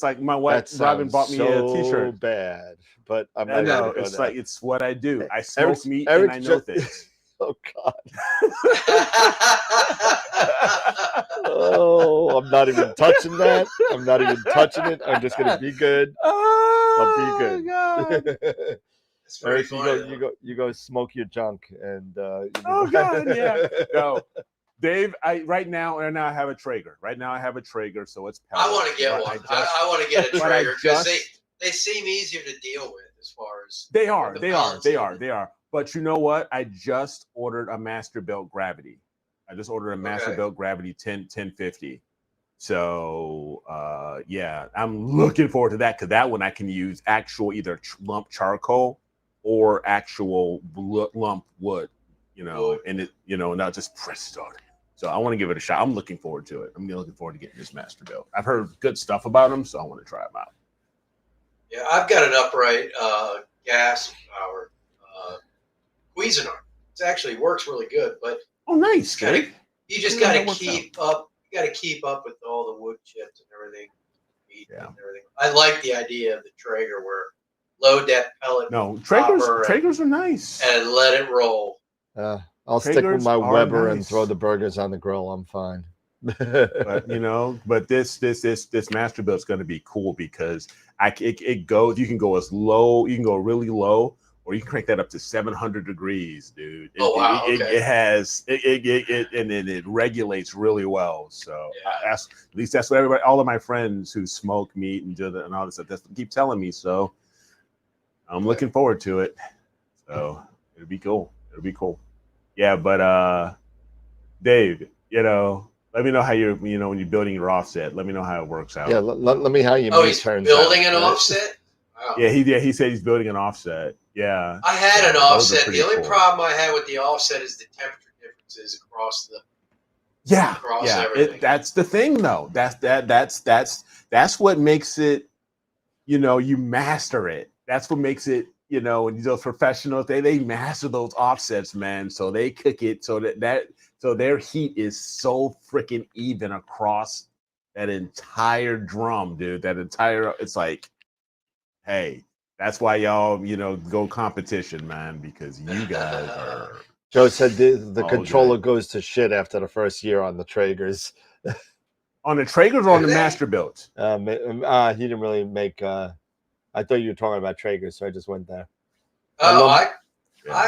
like my wife
That
Robin bought me a
so
t-shirt.
bad, but I'm
I
not
know.
gonna go
It's
there.
like it's what I do. I smoke meat and
Eric's
I know
just-
things.
Oh God. Oh, I'm not even touching that. I'm not even touching it. I'm just gonna be good. I'll be good.
God.
It's very
Eric,
funny.
you go smoke your junk and
Oh God, yeah. No, Dave. Right now I have a Traeger. So it's.
I want to get
But
one. I want to get a
but I
Traeger because
just-
they seem easier to deal with as far as
They are.
the
They are.
balancing.
They are. They are. But you know what? I just ordered a Masterbuilt Gravity. I just ordered a Masterbuilt Gravity 1050. So yeah, I'm looking forward to that because that one I can use actual either lump charcoal or actual lump wood, and it, not just pressed on it. So I want to give it a shot. I'm looking forward to it. I'm looking forward to getting this Masterbuilt. I've heard good stuff about them, so I want to try them out.
Yeah, I've got an upright gas powered Cuisinart. It actually works really good, but
Oh, nice,
you just
Yeah,
got to
that works
keep up. You got to keep up with all the wood chips and everything, meat
Yeah.
and everything. I like the idea of the Traeger where load that pellet
No,
popper
Traegers are nice.
and let it roll.
I'll stick with
Traegers
my
are
Weber and
nice.
throw the burgers on the grill. I'm fine.
But this Masterbuilt is going to be cool because it goes. You can go as low. You can go really low, or you can crank that up to 700 degrees, dude. It has and then it regulates really well. So at least that's what all of my friends who smoke meat and do that and all this stuff keep telling me. So I'm looking forward to it. So it'll be cool. Yeah, but Dave, let me know how you're, when you're building your offset. Let me know how it works out.
Yeah, let me how you
he's building an offset? Wow.
Yeah, he said he's building an offset. Yeah.
I had an offset. The only
cool.
problem I had with the offset is the temperature differences across everything.
That's the thing though. That's what makes it, you master it. That's what makes it, when those professionals, they master those offsets, man. So they cook it so so their heat is so freaking even across that entire drum, dude. It's like, hey, that's why y'all, go competition, man, because you guys are.
Joe said the
all
controller
good.
goes to shit after the first year on the Traegers.
On the Traegers or on the Masterbuilt?
He didn't really make. I thought you were talking about Traegers, so I just went there.
I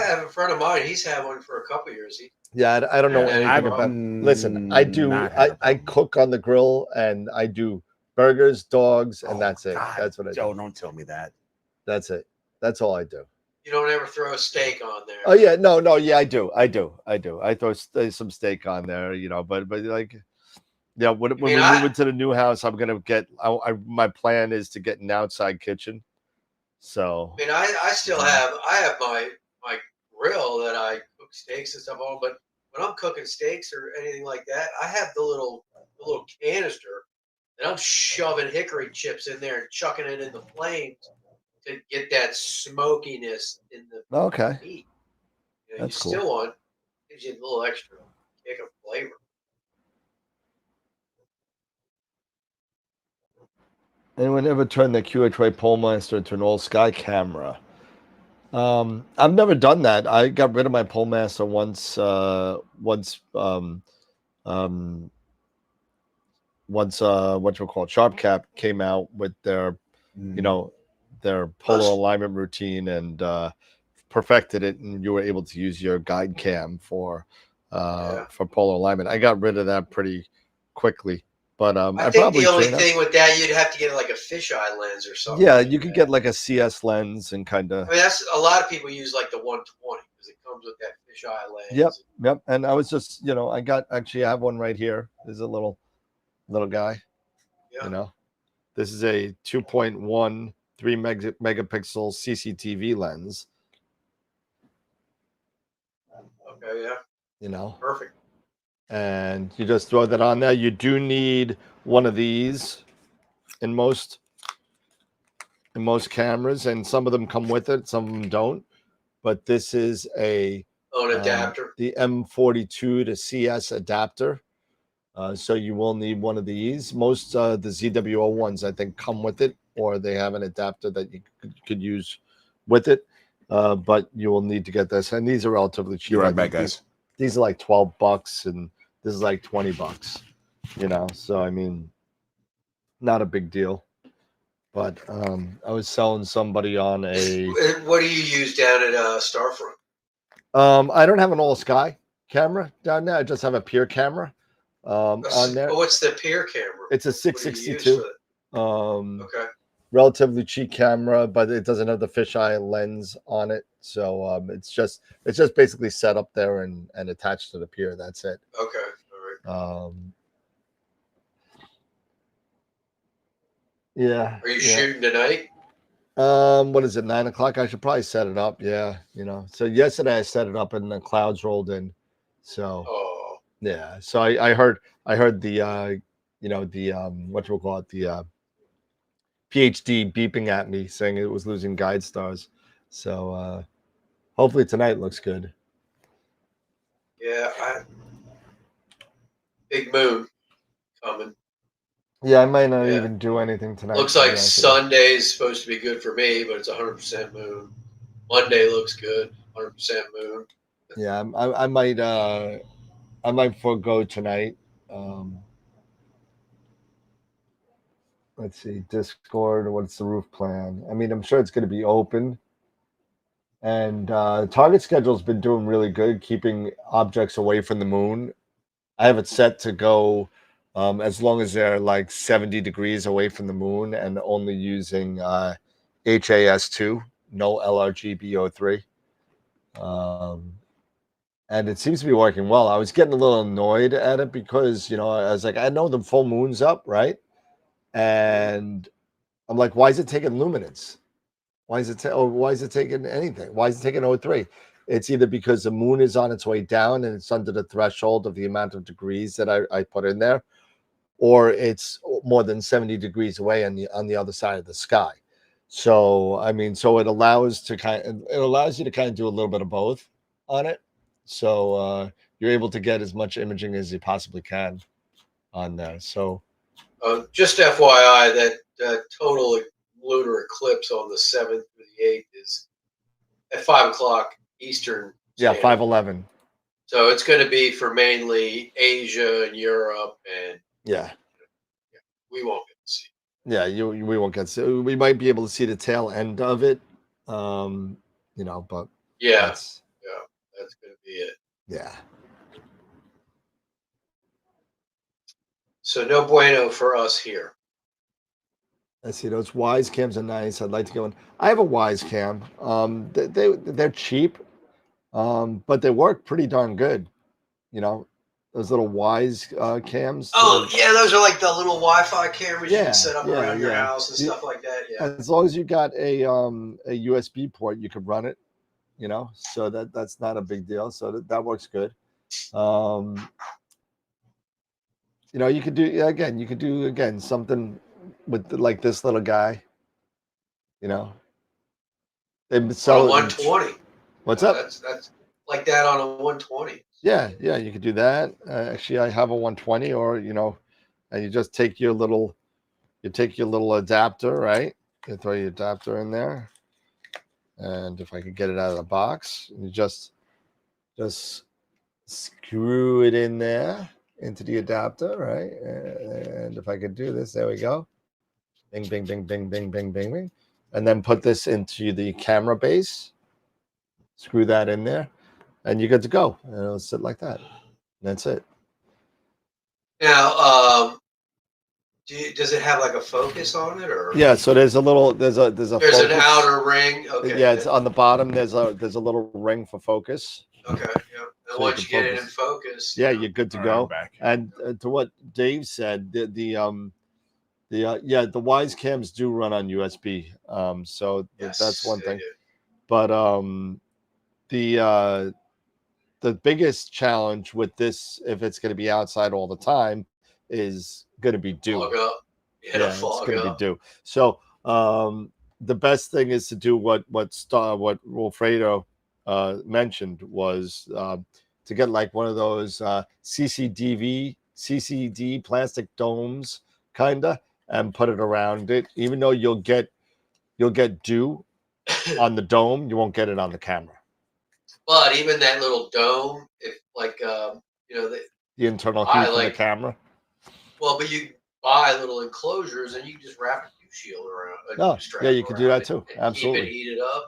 have a friend of mine. He's had one for a couple of years.
I don't know anything about. Listen, I do. I cook on the grill and I do burgers, dogs, and that's it.
God,
That's what I do.
Joe, don't tell me that.
That's it. That's all I do.
You don't ever throw a steak on there.
Oh yeah, no, yeah, I do. I throw some steak on there, but like, yeah. When we move into the new house, I'm gonna get. My plan is to get an outside kitchen. So.
I mean, I still have. I have my grill that I cook steaks and stuff on, but when I'm cooking steaks or anything like that, I have the little canister, and I'm shoving hickory chips in there and chucking it in the flames to get that smokiness in the meat.
That's cool.
Still want gives you a little extra kick of flavor.
Anyone ever turned the QHY Polemaster into an all sky camera? I've never done that. I got rid of my pole master what you call Sharp Cap came out with their their polar alignment routine and perfected it, and you were able to use your guide cam for polar alignment. I got rid of that pretty quickly, but
I think the only thing with that, you'd have to get like a fisheye lens or something.
Yeah, you could get like a CS lens and kind of.
I mean, that's a lot of people use like the 120 because it comes with that fisheye lens.
Yep. And I was just, I have one right here. There's a little guy.
Yeah.
This is a 2.1 megapixel CCTV lens.
Okay, yeah. Perfect.
And you just throw that on there. You do need one of these in most cameras, and some of them come with it, some of them don't. But this is an
adapter.
The M42 to CS adapter. So you will need one of these. Most the ZWO ones, I think, come with it, or they have an adapter that you could use with it. But you will need to get this, and these are relatively cheap.
You're right back, guys.
These are like $12, and this is like $20. So I mean, not a big deal. But I was selling somebody on a.
What do you use down at Starfront?
I don't have an all sky camera down there. I just have a peer camera. On there.
What's the peer camera?
It's a 662.
Okay.
Relatively cheap camera, but it doesn't have the fisheye lens on it. So it's just basically set up there and attached to the pier. That's it.
Okay. All right.
Yeah.
Are you shooting tonight?
What is it? 9 o'clock? I should probably set it up. Yeah. So yesterday I set it up and the clouds rolled in. So.
Oh.
Yeah, so I heard the what you call it, the PhD beeping at me saying it was losing guide stars. So hopefully tonight looks good.
Yeah, big moon coming.
Yeah, I might not even do anything tonight.
Looks like Sunday is supposed to be good for me, but it's 100% moon. Monday looks good, 100% moon.
Yeah, I might forego tonight. Let's see, Discord. What's the roof plan? I mean, I'm sure it's going to be open. And target schedule's been doing really good, keeping objects away from the moon. I have it set to go as long as they're like 70 degrees away from the moon and only using HAS2, no LRGB03. And it seems to be working well. I was getting a little annoyed at it because, I was like, I know the full moon's up, right? And I'm like, why is it taking luminance? Why is it taking anything? Why is it taking O3? It's either because the moon is on its way down and it's under the threshold of the amount of degrees that I put in there, or it's more than 70 degrees away on the other side of the sky. So I mean, so it allows you to kind of do a little bit of both on it. So you're able to get as much imaging as you possibly can on there. So
just FYI, that total lunar eclipse on the 7th through the 8th is at 5 o'clock Eastern.
Yeah, 5:11.
So it's going to be for mainly Asia and Europe, and we won't get to see.
Yeah, we won't get to see. We might be able to see the tail end of it, but
that's going to be it.
Yeah.
So no bueno for us here.
I see those Wise cams are nice. I'd like to go in. I have a Wise cam. They're cheap, but they work pretty darn good. Those little Wise cams.
Oh yeah, those are like the little Wi-Fi cameras you can set up around your house and stuff like that. Yeah.
As long as you got a USB port, you could run it. So that's not a big deal. So that works good. You could do again something with like this little guy. They sell
120.
What's up?
That's like that on a 120.
Yeah, you could do that. Actually, I have a 120, or and you just take your little adapter, right? You throw your adapter in there, And if I could get it out of the box, you just screw it in there into the adapter, right? And if I could do this, there we go. Bing, bing, bing, bing, bing, bing, bing, bing. And then put this into the camera base. Screw that in there, and you're good to go. And it'll sit like that. That's it.
Now, does it have like a focus on it, or
Yeah, so there's a
there's
focus.
an outer ring? Okay.
Yeah, it's on the bottom. There's a little ring for focus.
Okay. Yeah. And
So
once you get it in focus,
yeah, you're good to
All right,
go.
I'm back.
And to what Dave said, the Wise cams do run on USB. So
yes,
that's one
they
thing.
do.
But the biggest challenge with this, if it's going to be outside all the time, is going to be dew.
Fog up. Yeah,
It's
fog
going to be
up.
dew. So the best thing is to do what Wilfredo mentioned was to get like one of those CCD plastic domes, kinda, and put it around it. Even though you'll get dew on the dome, you won't get it on the camera.
But even that little dome, if like
The internal
I
heat from the
like-
camera.
well, but you buy little enclosures and you can just wrap a dew shield around.
Oh,
strap
yeah, you could do
around
that
it
too.
and
Absolutely.
keep it heated up.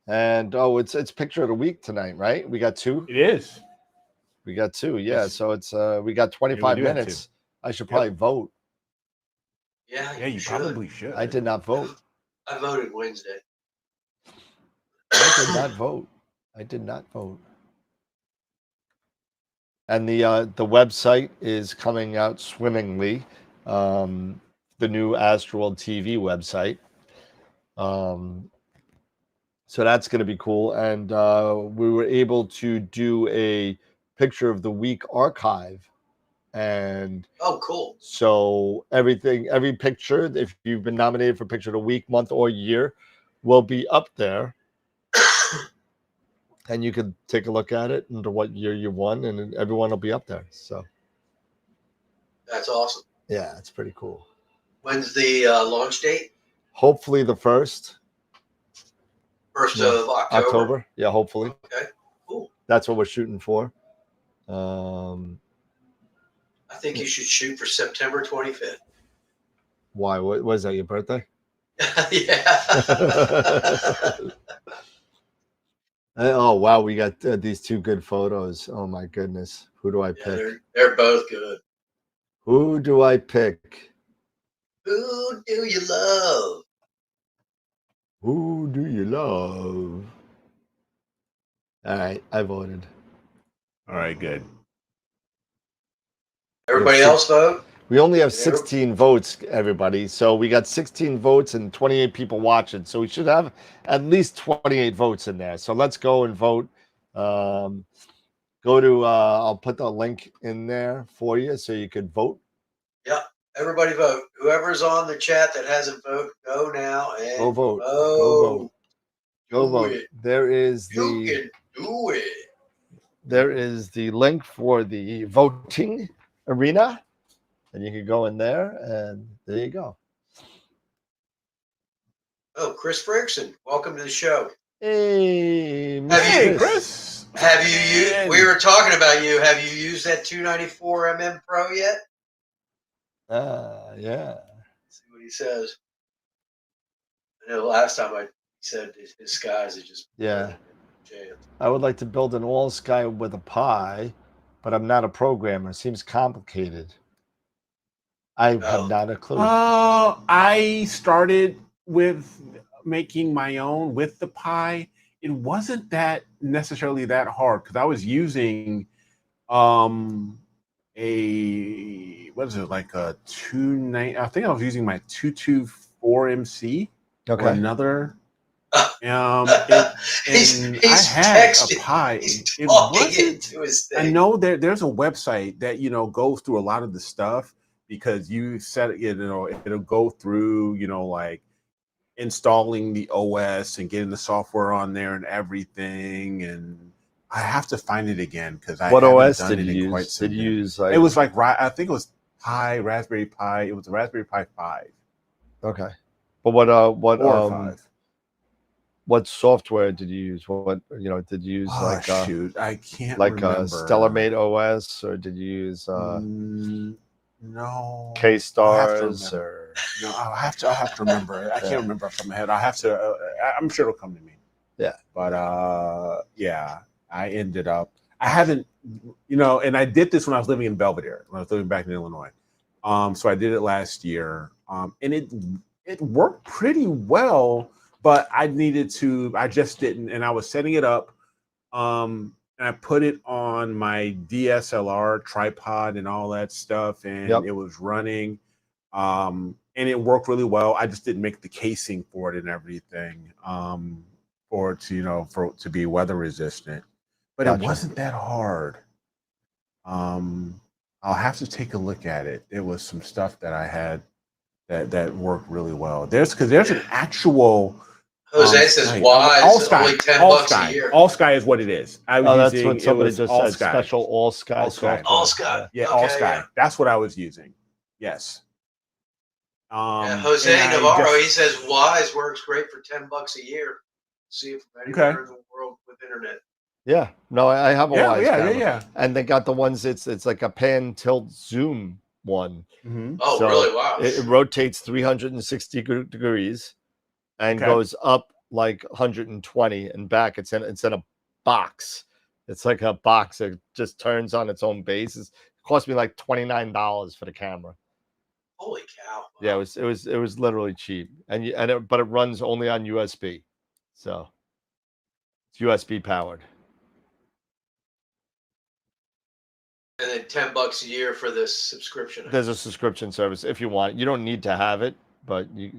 And it's picture of the week tonight, right? We got two.
It is.
We got two. Yeah.
Yes.
So it's we got 25
do have
minutes. I should probably vote.
Yeah,
Yeah, you
should.
probably should.
I did not vote.
I voted Wednesday.
I did not vote. I did not vote. And the website is coming out swimmingly. The new AstroWorld TV website. So that's going to be cool. And we were able to do a picture of the week archive. And
Oh, cool.
so every picture, if you've been nominated for picture of the week, month, or year, will be up there. And you can take a look at it and what year you won, and everyone will be up there. So
That's awesome.
yeah, it's pretty cool.
When's the launch date?
Hopefully the 1st.
1st of October.
Yeah, hopefully.
Okay, cool.
That's what we're shooting for.
I think you should shoot for September 25th.
Why? What was that? Your birthday?
Yeah.
Oh wow, we got these two good photos. Oh my goodness, who do I pick?
Yeah, they're both good.
Who do I pick?
Who do you love?
Who do you love? All right, I voted.
All right, good.
Everybody else vote?
We only have 16 votes, everybody. So we got 16 votes and 28 people watching. So we should have at least 28 votes in there. So let's go and vote. Go to, I'll put the link in there for you so you could vote.
Yeah, everybody vote. Whoever's on the chat that hasn't voted, go now and
Go vote.
vote.
Go vote. Go
Do
vote.
it.
There is
You can do it.
there is the link for the voting arena. And you can go in there, and there you go.
Oh, Chris Frickson, welcome to the show.
Hey,
Hey, Chris.
Have you used? We were talking about you. Have you used that 294mm Pro yet?
Yeah.
Let's see what he says. I know last time he said his skies are just
Yeah.
jammed.
I would like to build an all sky with a Pi, but I'm not a programmer. Seems complicated. I have not a clue.
I started with making my own with the Pi. It wasn't that necessarily that hard because I was using a what is it, like a 290? I think I was using my 224 MC or another.
He's
I had
texting.
a Pi.
It
wasn't.
into his thing.
I know there's a website that goes through a lot of the stuff because you set it. It'll go through like installing the OS and getting the software on there and everything. And I have to find it again because I
What
haven't
OS
done
did
it
you
in quite
use?
some
Did you
years.
use like
It was like I think it was Pi, Raspberry Pi. It was a Raspberry Pi 5.
Okay. But what
4 or 5.
what software did you use? What did you use
Shoot, I can't
like
remember.
StellarMate OS, or did you use
no
K-Stars or
no? I'll have to remember. I can't remember off the top of my head. I'll have to. I'm sure it'll come to me.
Yeah.
But yeah, I ended up. I haven't, and I did this when I was living in Belvedere, when I was living back in Illinois. So I did it last year, and it worked pretty well. But I just didn't, and I was setting it up, and I put it on my DSLR tripod and all that stuff, and
Yep.
it was running, and it worked really well. I just didn't make the casing for it and everything, for it to, for it to be weather resistant. But
Gotcha.
it wasn't that hard. I'll have to take a look at it. It was some stuff that I had that worked really well. There's an actual
Jose says, "Why is only $10 a year?"
All Sky is what it is.
That's what somebody just said.
Sky.
Special All Sky.
All Sky.
Yeah,
Okay,
All Sky.
yeah.
That's what I was using. Yes.
Jose Navarro, he says Wise works great for $10 a year. See it from anywhere in the world with internet.
Yeah, no, I have a Wise camera.
Yeah.
And they got the ones. It's like a pan tilt zoom one.
Mm-hmm.
Oh,
so
really? Wow!
It rotates 360 degrees and goes up like 120 and back. It's in a box. It's like a box. It just turns on its own base. It cost me like $29 for the camera.
Holy cow! Wow.
Yeah, it was literally cheap, but it runs only on USB, so it's USB powered.
And then $10 a year for this subscription.
There's a subscription service if you want. You don't need to have it, but you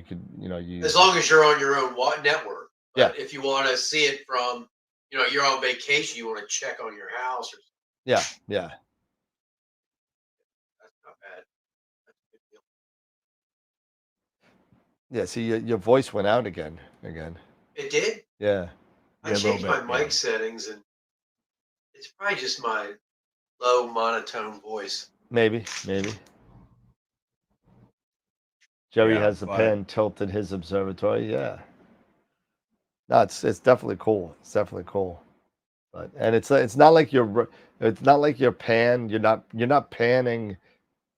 could use
as long as you're on your own network.
Yeah.
But if you want to see it from you're on vacation, you want to check on your house or something.
Yeah.
That's not bad. That's a good deal.
Yeah, see, your voice went out again.
It did?
Yeah.
I changed my mic settings, and it's probably just my low monotone voice.
Maybe. Jerry has the pan tilted his observatory. Yeah. No, it's definitely cool. It's definitely cool. But it's not like you're pan. You're not panning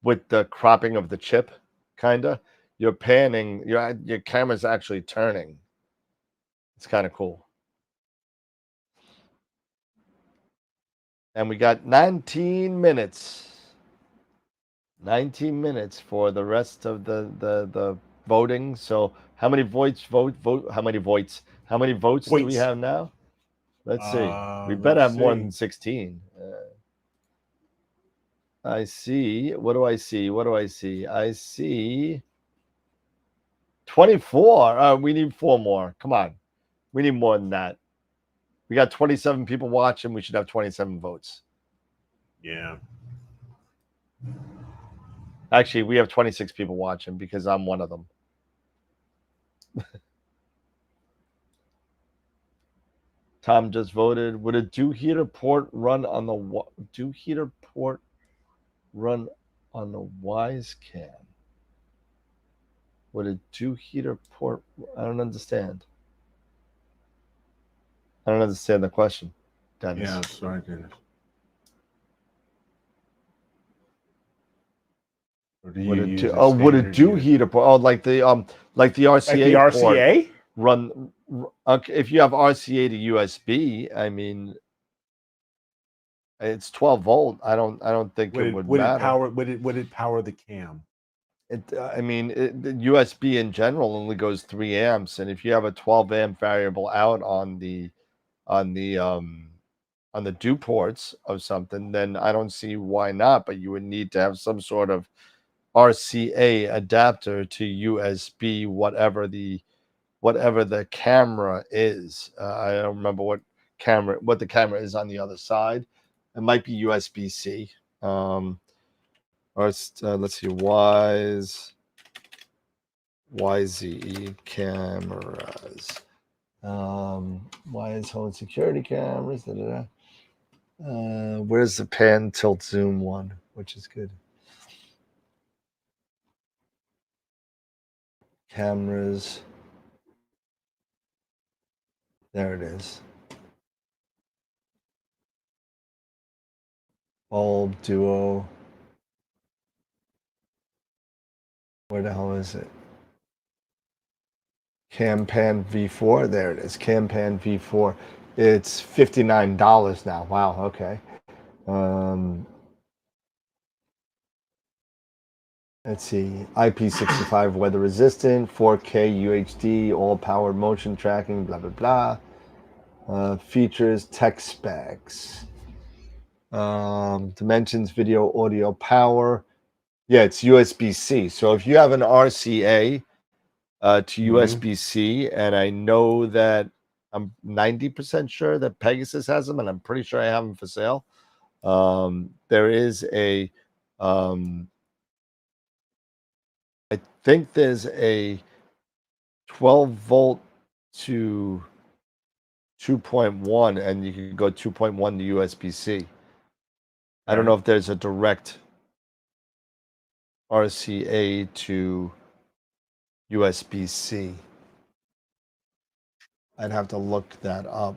with the cropping of the chip, kinda. You're panning. Your camera's actually turning. It's kind of cool. And we got 19 minutes. 19 minutes for the rest of the voting. So how many votes how many votes do we have now? Let's see. We better have more than 16. I see. What do I see? I see 24. We need 4 more. Come on. We need more than that. We got 27 people watching. We should have 27 votes.
Yeah.
Actually, we have 26 people watching because I'm one of them. Tom just voted. Would a dew heater port run on the Wise cam? Would a dew heater port? I don't understand. I don't understand the question, Dennis.
Yeah, sorry, Dennis. Would
a dew heater port? Oh, like the RCA. Like the
RCA?
Port run. Okay, if you have RCA to USB, I mean, it's 12 volt. I don't think it would matter.
Would it power the cam?
I mean, the USB in general only goes 3 amps, and if you have a 12 amp variable out on the dew ports of something, then I don't see why not. But you would need to have some sort of RCA adapter to USB, whatever the camera is. I don't remember what the camera is on the other side. It might be USB-C. Or let's see, YZE cameras. Wise home security cameras. Where's the pan tilt zoom one, which is good? Cameras. There it is. Bulb, duo. Where the hell is it? Campan V4. There it is. Campan V4. It's $59 now. Wow. Okay. Let's see. IP65 weather resistant, 4K UHD, all powered motion tracking, blah, blah, blah. Features, tech specs. Dimensions, video, audio, power. Yeah, it's USB-C. So if you have an RCA to USB-C, and I know that I'm 90% sure that Pegasus has them, and I'm pretty sure I have them for sale. There is a, I think there's a 12 volt to 2.1, and you can go 2.1 to USB-C. I don't know if there's a direct RCA to USB-C. I'd have to look that up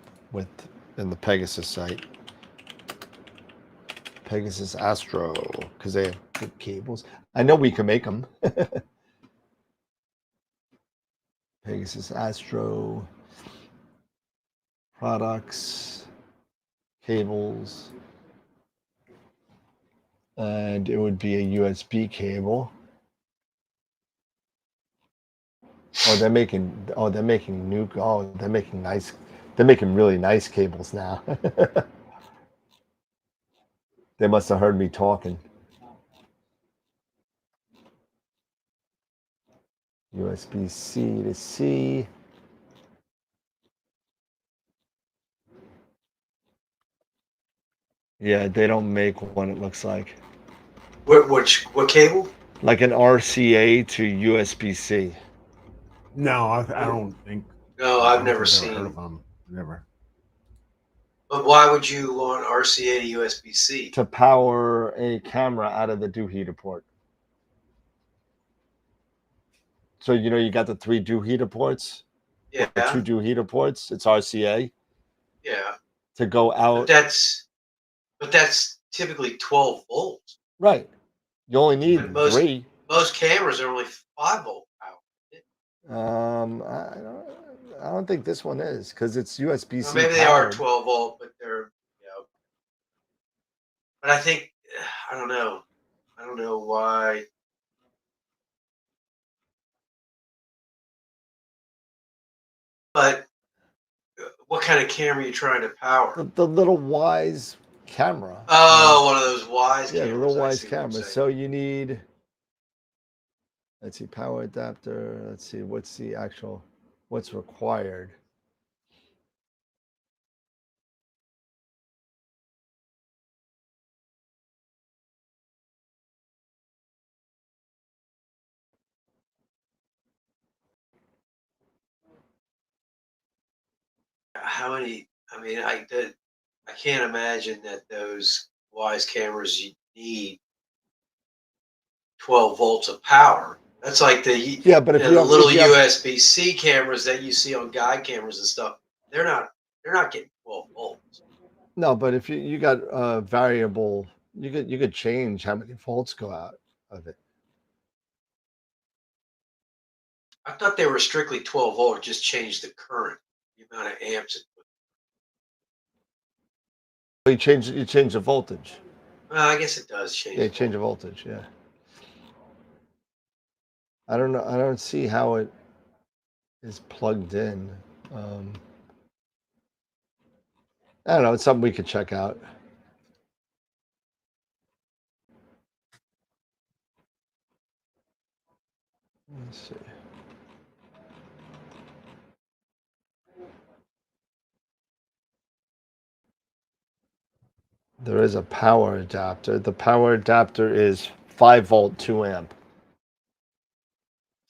in the Pegasus site. Pegasus Astro, because they have good cables. I know we can make them. Pegasus Astro products, cables, and it would be a USB cable. Oh, they're making really nice cables now. They must have heard me talking. USB-C to C. Yeah, they don't make one, it looks like.
What cable?
Like an RCA to USB-C.
No, I don't think.
No,
I
I've
don't
never
think I've ever heard
seen.
of them. Never.
But why would you want RCA to USB-C?
To power a camera out of the dew heater port. So, you know, you got the 3 dew heater ports?
Yeah.
Or 2 dew heater ports. It's RCA.
Yeah.
To go out.
But that's typically 12 volts.
Right. You only need 3.
Most cameras are only 5 volt power.
I don't think this one is, because it's USB-C.
Well, maybe they are 12 volt, but they're, you know. But I think, I don't know. I don't know why. But what kind of camera are you trying to power?
The little Wise camera.
Oh, one of those Wise cameras.
Yeah, the little Wise camera. So you need, let's see, power adapter. Let's see, what's required?
How many? I mean, I can't imagine that those Wise cameras you need 12 volts of power. That's like the
but
the little USB-C cameras that you see on guide cameras and stuff. They're not getting 12 volts.
No, but if you got variable, you could change how many volts go out of it.
I thought they were strictly 12 volt. Just change the current, the amount of amps.
You change the voltage.
I guess it does change.
Yeah, change the voltage. Yeah. I don't know. I don't see how it is plugged in. I don't know. It's something we could check out. Let's see. There is a power adapter. The power adapter is 5 volt, 2 amp.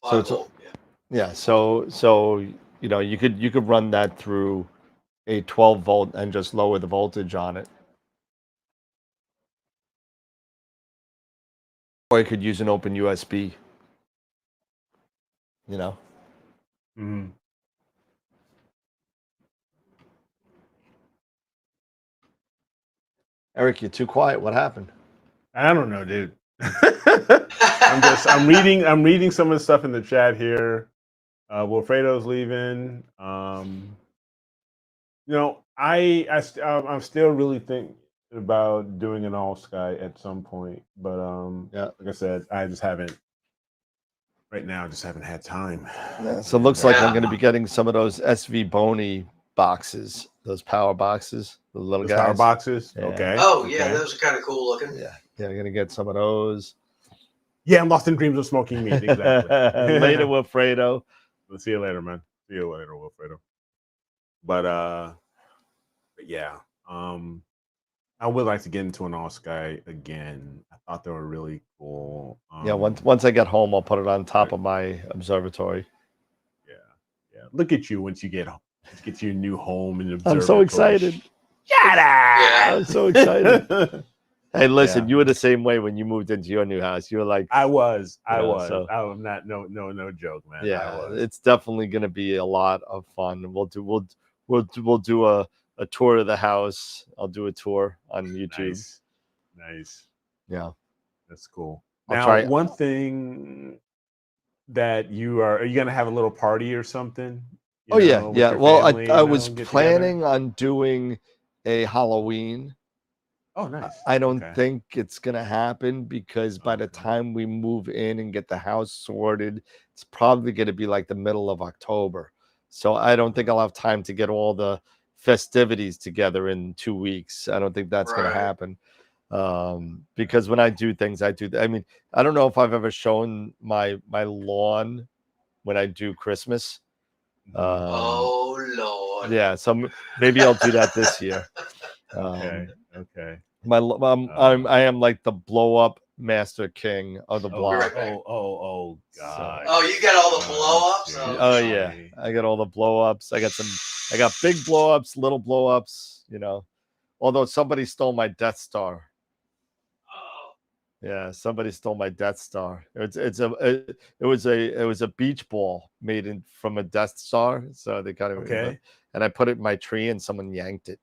5 volt.
Yeah. So you know, you could run that through a 12 volt and just lower the voltage on it. Or you could use an open USB. You know.
Mm-hmm.
Eric, you're too quiet. What happened?
I don't know, dude. I'm reading some of the stuff in the chat here. Wilfredo's leaving. I'm still really thinking about doing an all sky at some point, but
Yeah.
like I said, I just haven't. Right now, I just haven't had time.
Yeah, so it looks like I'm going to be getting some of those SV Boney boxes, those power boxes, the little
Those power
guys.
boxes.
Yeah.
Okay.
Oh yeah,
okay.
those are kind of cool looking.
Yeah, I'm going to get some of those.
Yeah, I'm lost in dreams of smoking meat. Exactly.
Later, Wilfredo.
We'll see you later, man. See you later, Wilfredo. But yeah, I would like to get into an all sky again. I thought they were really cool.
Yeah, once I get home, I'll put it on top of my observatory.
Yeah. Look at you once you get home. Get your new home and observatory.
I'm so excited.
Shut up!
I'm so excited. Hey, listen,
Yeah.
you were the same way when you moved into your new house. You were like,
I was.
So,
I'm not. No joke, man.
Yeah, it's definitely going to be a lot of fun. We'll do a tour of the house. I'll do a tour on YouTube.
Nice.
Yeah,
that's cool.
I'll
Now,
try.
One thing that are you going to have a little party or something?
Yeah. Well,
family,
I was planning on doing a Halloween.
Oh, nice.
I don't think it's going to happen because by the time we move in and get the house sorted, it's probably going to be like the middle of October. So I don't think I'll have time to get all the festivities together in 2 weeks. I don't think that's going to happen. Because when I do things, I mean, I don't know if I've ever shown my lawn when I do Christmas.
Oh Lord.
Yeah, so maybe I'll do that this year.
Okay.
I am like the blow up master king of the block.
Oh God.
Oh, you got all the blow ups?
Oh yeah. I got all the blow ups. I got big blow ups, little blow ups, Although somebody stole my Death Star.
Oh.
Yeah, somebody stole my Death Star. It was a beach ball made from a Death Star. So they kind of and I put it in my tree and someone yanked it.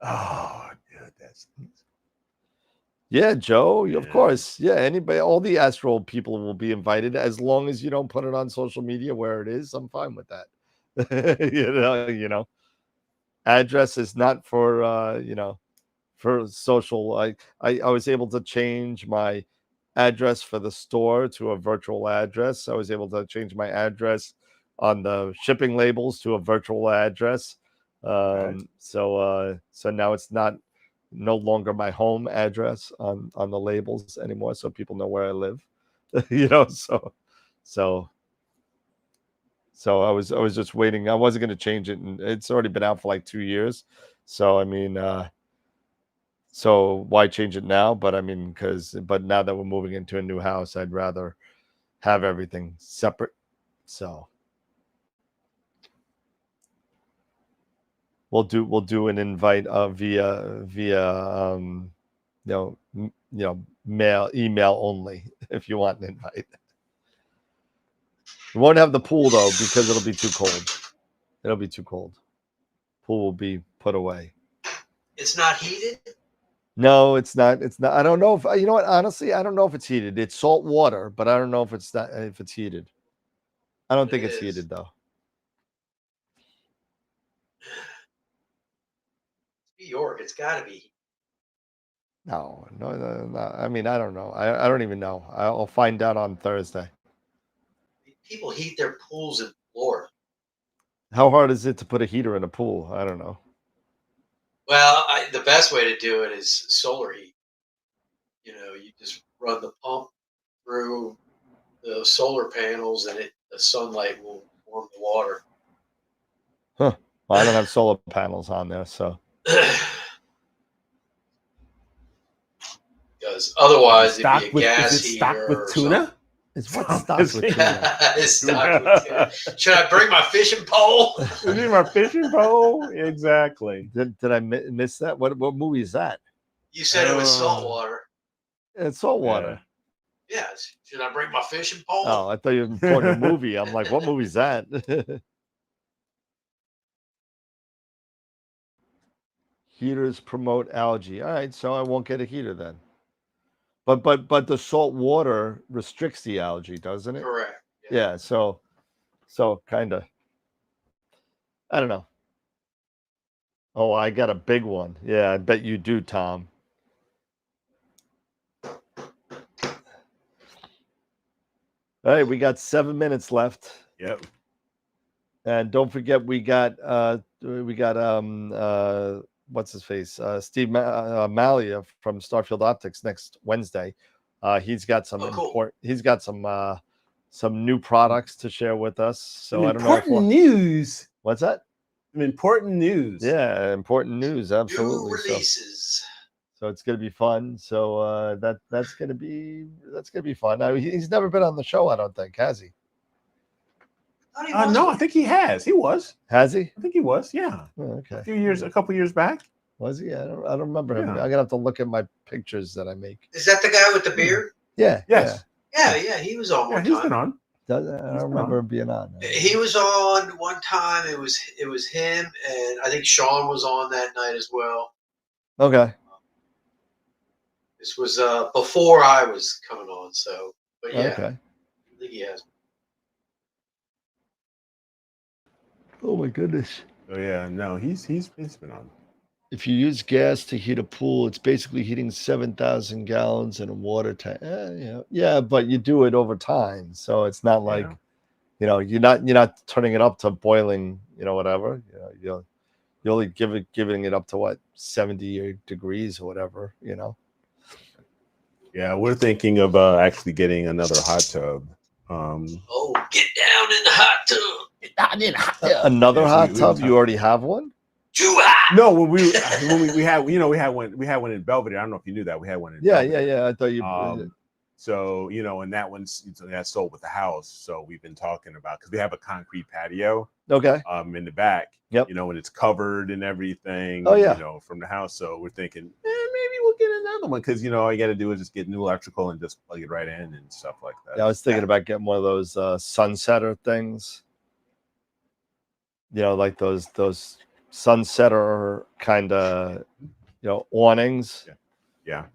Oh, dude, that's
yeah, Joe. Of course, yeah. Anybody, all the AstroWorld people will be invited as long as you don't put it on social media where it is. I'm fine with that. you know. Address is not for for social. I was able to change my address for the store to a virtual address. I was able to change my address on the shipping labels to a virtual address. So now it's no longer my home address on the labels anymore, so people know where I live. So I was just waiting. I wasn't going to change it, and it's already been out for like 2 years. So I mean, so why change it now? But I mean, but now that we're moving into a new house, I'd rather have everything separate. So we'll do an invite via email only if you want an invite. We won't have the pool though because it'll be too cold. It'll be too cold. Pool will be put away.
It's not heated?
No, it's not. It's not. I don't know if you know what. Honestly, I don't know if it's heated. It's salt water, but I don't know if it's heated. I don't think it's heated though.
New York, it's got to be.
No. I mean, I don't know. I don't even know. I'll find out on Thursday.
People heat their pools in Florida.
How hard is it to put a heater in a pool? I don't know.
Well, the best way to do it is solar heat. You just run the pump through the solar panels, and the sunlight will warm the water.
Huh. Well, I don't have solar panels on there, so.
Because otherwise, it'd be a gas
is it
heater.
Stocked with tuna?
It's what stocked with tuna?
It's stocked with tuna. Should I bring my fishing pole?
Bring my fishing pole? Exactly.
Did I miss that? What movie is that?
You said it was saltwater.
It's saltwater.
Yeah. Should I bring my fishing pole?
Oh, I thought you were quoting a movie. I'm like, what movie's that? Heaters promote algae. All right, so I won't get a heater then. But the salt water restricts the algae, doesn't it?
Correct.
Yeah, so kind of. I don't know. Oh, I got a big one. Yeah, I bet you do, Tom. All right, we got 7 minutes left.
Yep.
And don't forget we got what's his face? Steve Malia from Starfield Optics next Wednesday. He's got some
cool.
he's got some new products to share with us. So I don't know if
news.
What's that?
Some important news.
Yeah, important news. Absolutely.
New releases.
So it's gonna be fun. So that's gonna be fun. Now, he's never been on the show, I don't think, has he?
No, I think he has. He was.
Has he?
I think he was. Yeah.
Oh, okay.
A couple years back.
Was he? I don't remember him.
Yeah.
I'm gonna have to look at my pictures that I make.
Is that the guy with the beard?
Yeah.
Yes.
Yeah. He was on one
He's
time.
been on.
I don't remember him being on.
He was on one time. It was him, and I think Sean was on that night as well.
Okay.
This was before I was coming on, so but yeah,
Okay.
I think he has.
Oh my goodness.
Oh yeah, no, he's been on.
If you use gas to heat a pool, it's basically heating 7,000 gallons in a water tank. Yeah, but you do it over time, so it's not like, you're not turning it up to boiling, whatever. You're only giving it up to what 70 degrees or whatever.
Yeah, we're thinking of actually getting another hot tub.
Oh, get down in the hot tub. Get down in the hot tub.
Another hot tub? You already have one?
Too hot.
No, when we had one in Belvedere. I don't know if you knew that we had one in Belvedere.
Yeah. I thought you.
So and that one's that's sold with the house. So we've been talking about because we have a concrete patio.
Okay.
In the back.
Yep.
And it's covered and everything.
Oh yeah.
From the house. So we're thinking maybe we'll get another one because all you got to do is just get new electrical and just plug it right in and stuff like that.
Yeah, I was thinking about getting one of those sunsetter things. Like those sunsetter kind of awnings.
Yeah.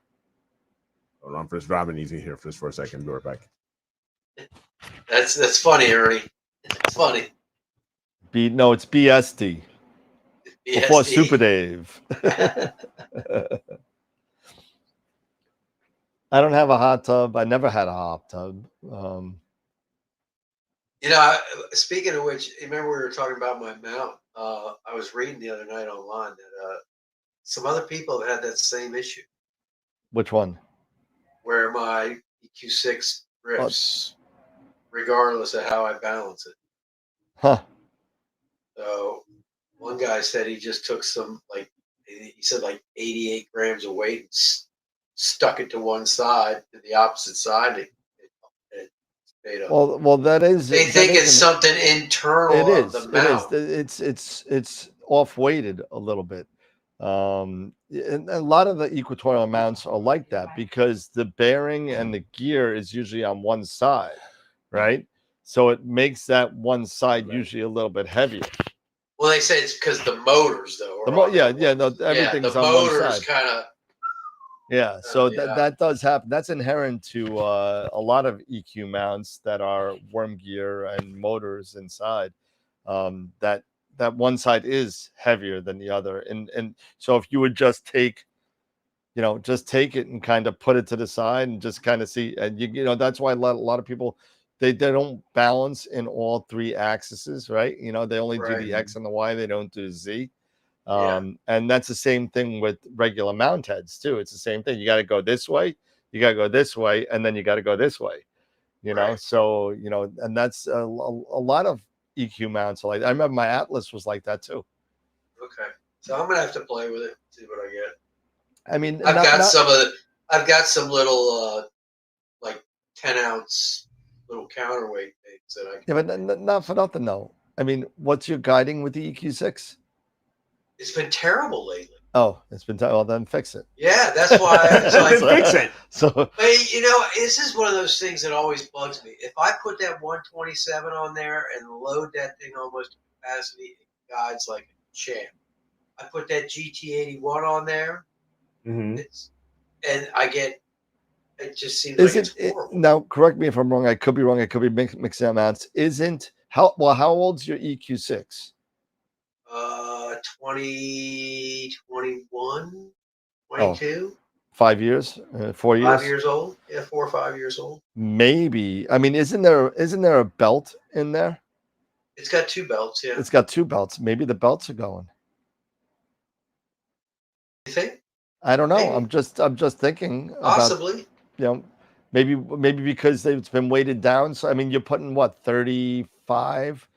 Hold on, first Robin needs me here just for a second. Be right back.
That's funny, Ernie. It's funny.
It's BSD. Before Super Dave. I don't have a hot tub. I never had a hot tub.
Speaking of which, remember we were talking about my mount. I was reading the other night online that some other people have had that same issue.
Which one?
Where my EQ6 drifts, regardless of how I balance it.
Huh.
So one guy said he just took some, he said 88 grams of weight and stuck it to one side, to the opposite side. It stayed up.
Well, that is.
They think it's something internal.
It is.
Of the mount.
It is. It's off weighted a little bit. And a lot of the equatorial mounts are like that because the bearing and the gear is usually on one side, right? So it makes that one side usually a little bit heavier.
Well, they say it's because the motors, though.
Everything's
the
on
motors
one side.
Kind of.
Yeah, so that does happen. That's inherent to a lot of EQ mounts that are worm gear and motors inside. That one side is heavier than the other, and so if you would just take it and kind of put it to the side and just kind of see, and that's why a lot of people they don't balance in all three axes, right? They only do the X and the Y. They don't do Z. And that's the same thing with regular mount heads too. It's the same thing. You got to go this way, you got to go this way, and then you got to go this way. So and that's a lot of EQ mounts. I remember my Atlas was like that too.
Okay, so I'm gonna have to play with it, see what I get.
I mean,
I've got some little 10-ounce little counterweight things that I can.
Yeah, but not for nothing though. I mean, what's your guiding with the EQ6?
It's been terrible lately.
Oh, it's been well, then fix it.
Yeah, that's why it's like,
Fix it.
So
but this is one of those things that always bugs me. If I put that 127 on there and load that thing almost to capacity, it guides like a champ. I put that GT81 on there,
Mm-hmm.
and I get, it just seems like
isn't
it's
it
horrible.
now? Correct me if I'm wrong. I could be wrong. I could be mixing amounts. Isn't how old's your EQ6?
20, 21,
Oh,
22,
5 years, 4 years.
5 years old. Yeah, 4 or 5 years old.
Maybe. I mean, isn't there a belt in there?
It's got 2 belts. Yeah,
It's got 2 belts. Maybe the belts are going.
you think?
I don't know.
Maybe.
I'm just thinking about,
Possibly.
maybe because it's been weighted down. So I mean, you're putting what, 35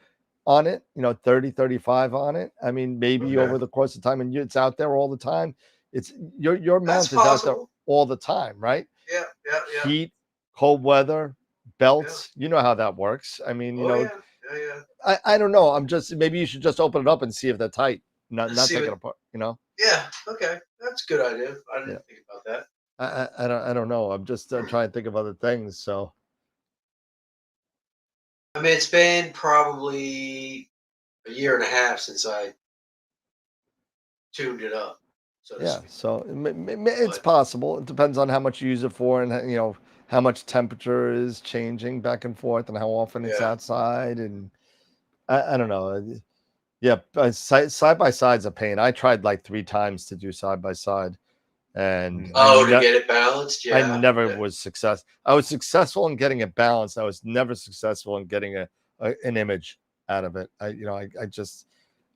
on it, 30, 35 on it. I mean, maybe
Okay.
over the course of time, and it's out there all the time. It's your mount
That's
is out there
possible.
all the time, right?
Yeah, yeah, yeah.
Heat, cold weather, belts. You know how that works. I mean,
Oh yeah, yeah, yeah.
I don't know. Maybe you should just open it up and see if they're tight. Not
Let's see
take it
what-
apart.
Yeah. Okay, that's a good idea. I didn't
Yeah.
think about that.
I don't know. I'm just trying to think of other things. So
I mean, it's been probably a year and a half since I tuned it up. So to
yeah,
speak.
so it's
But-
possible. It depends on how much you use it for, and how much temperature is changing back and forth, and how often it's
Yeah.
outside, and I don't know. Yeah, side by side's a pain. I tried like 3 times to do side by side, and
Oh, to get it balanced.
I
Yeah.
never
yeah.
was success. I was successful in getting it balanced. I was never successful in getting an image out of it. I just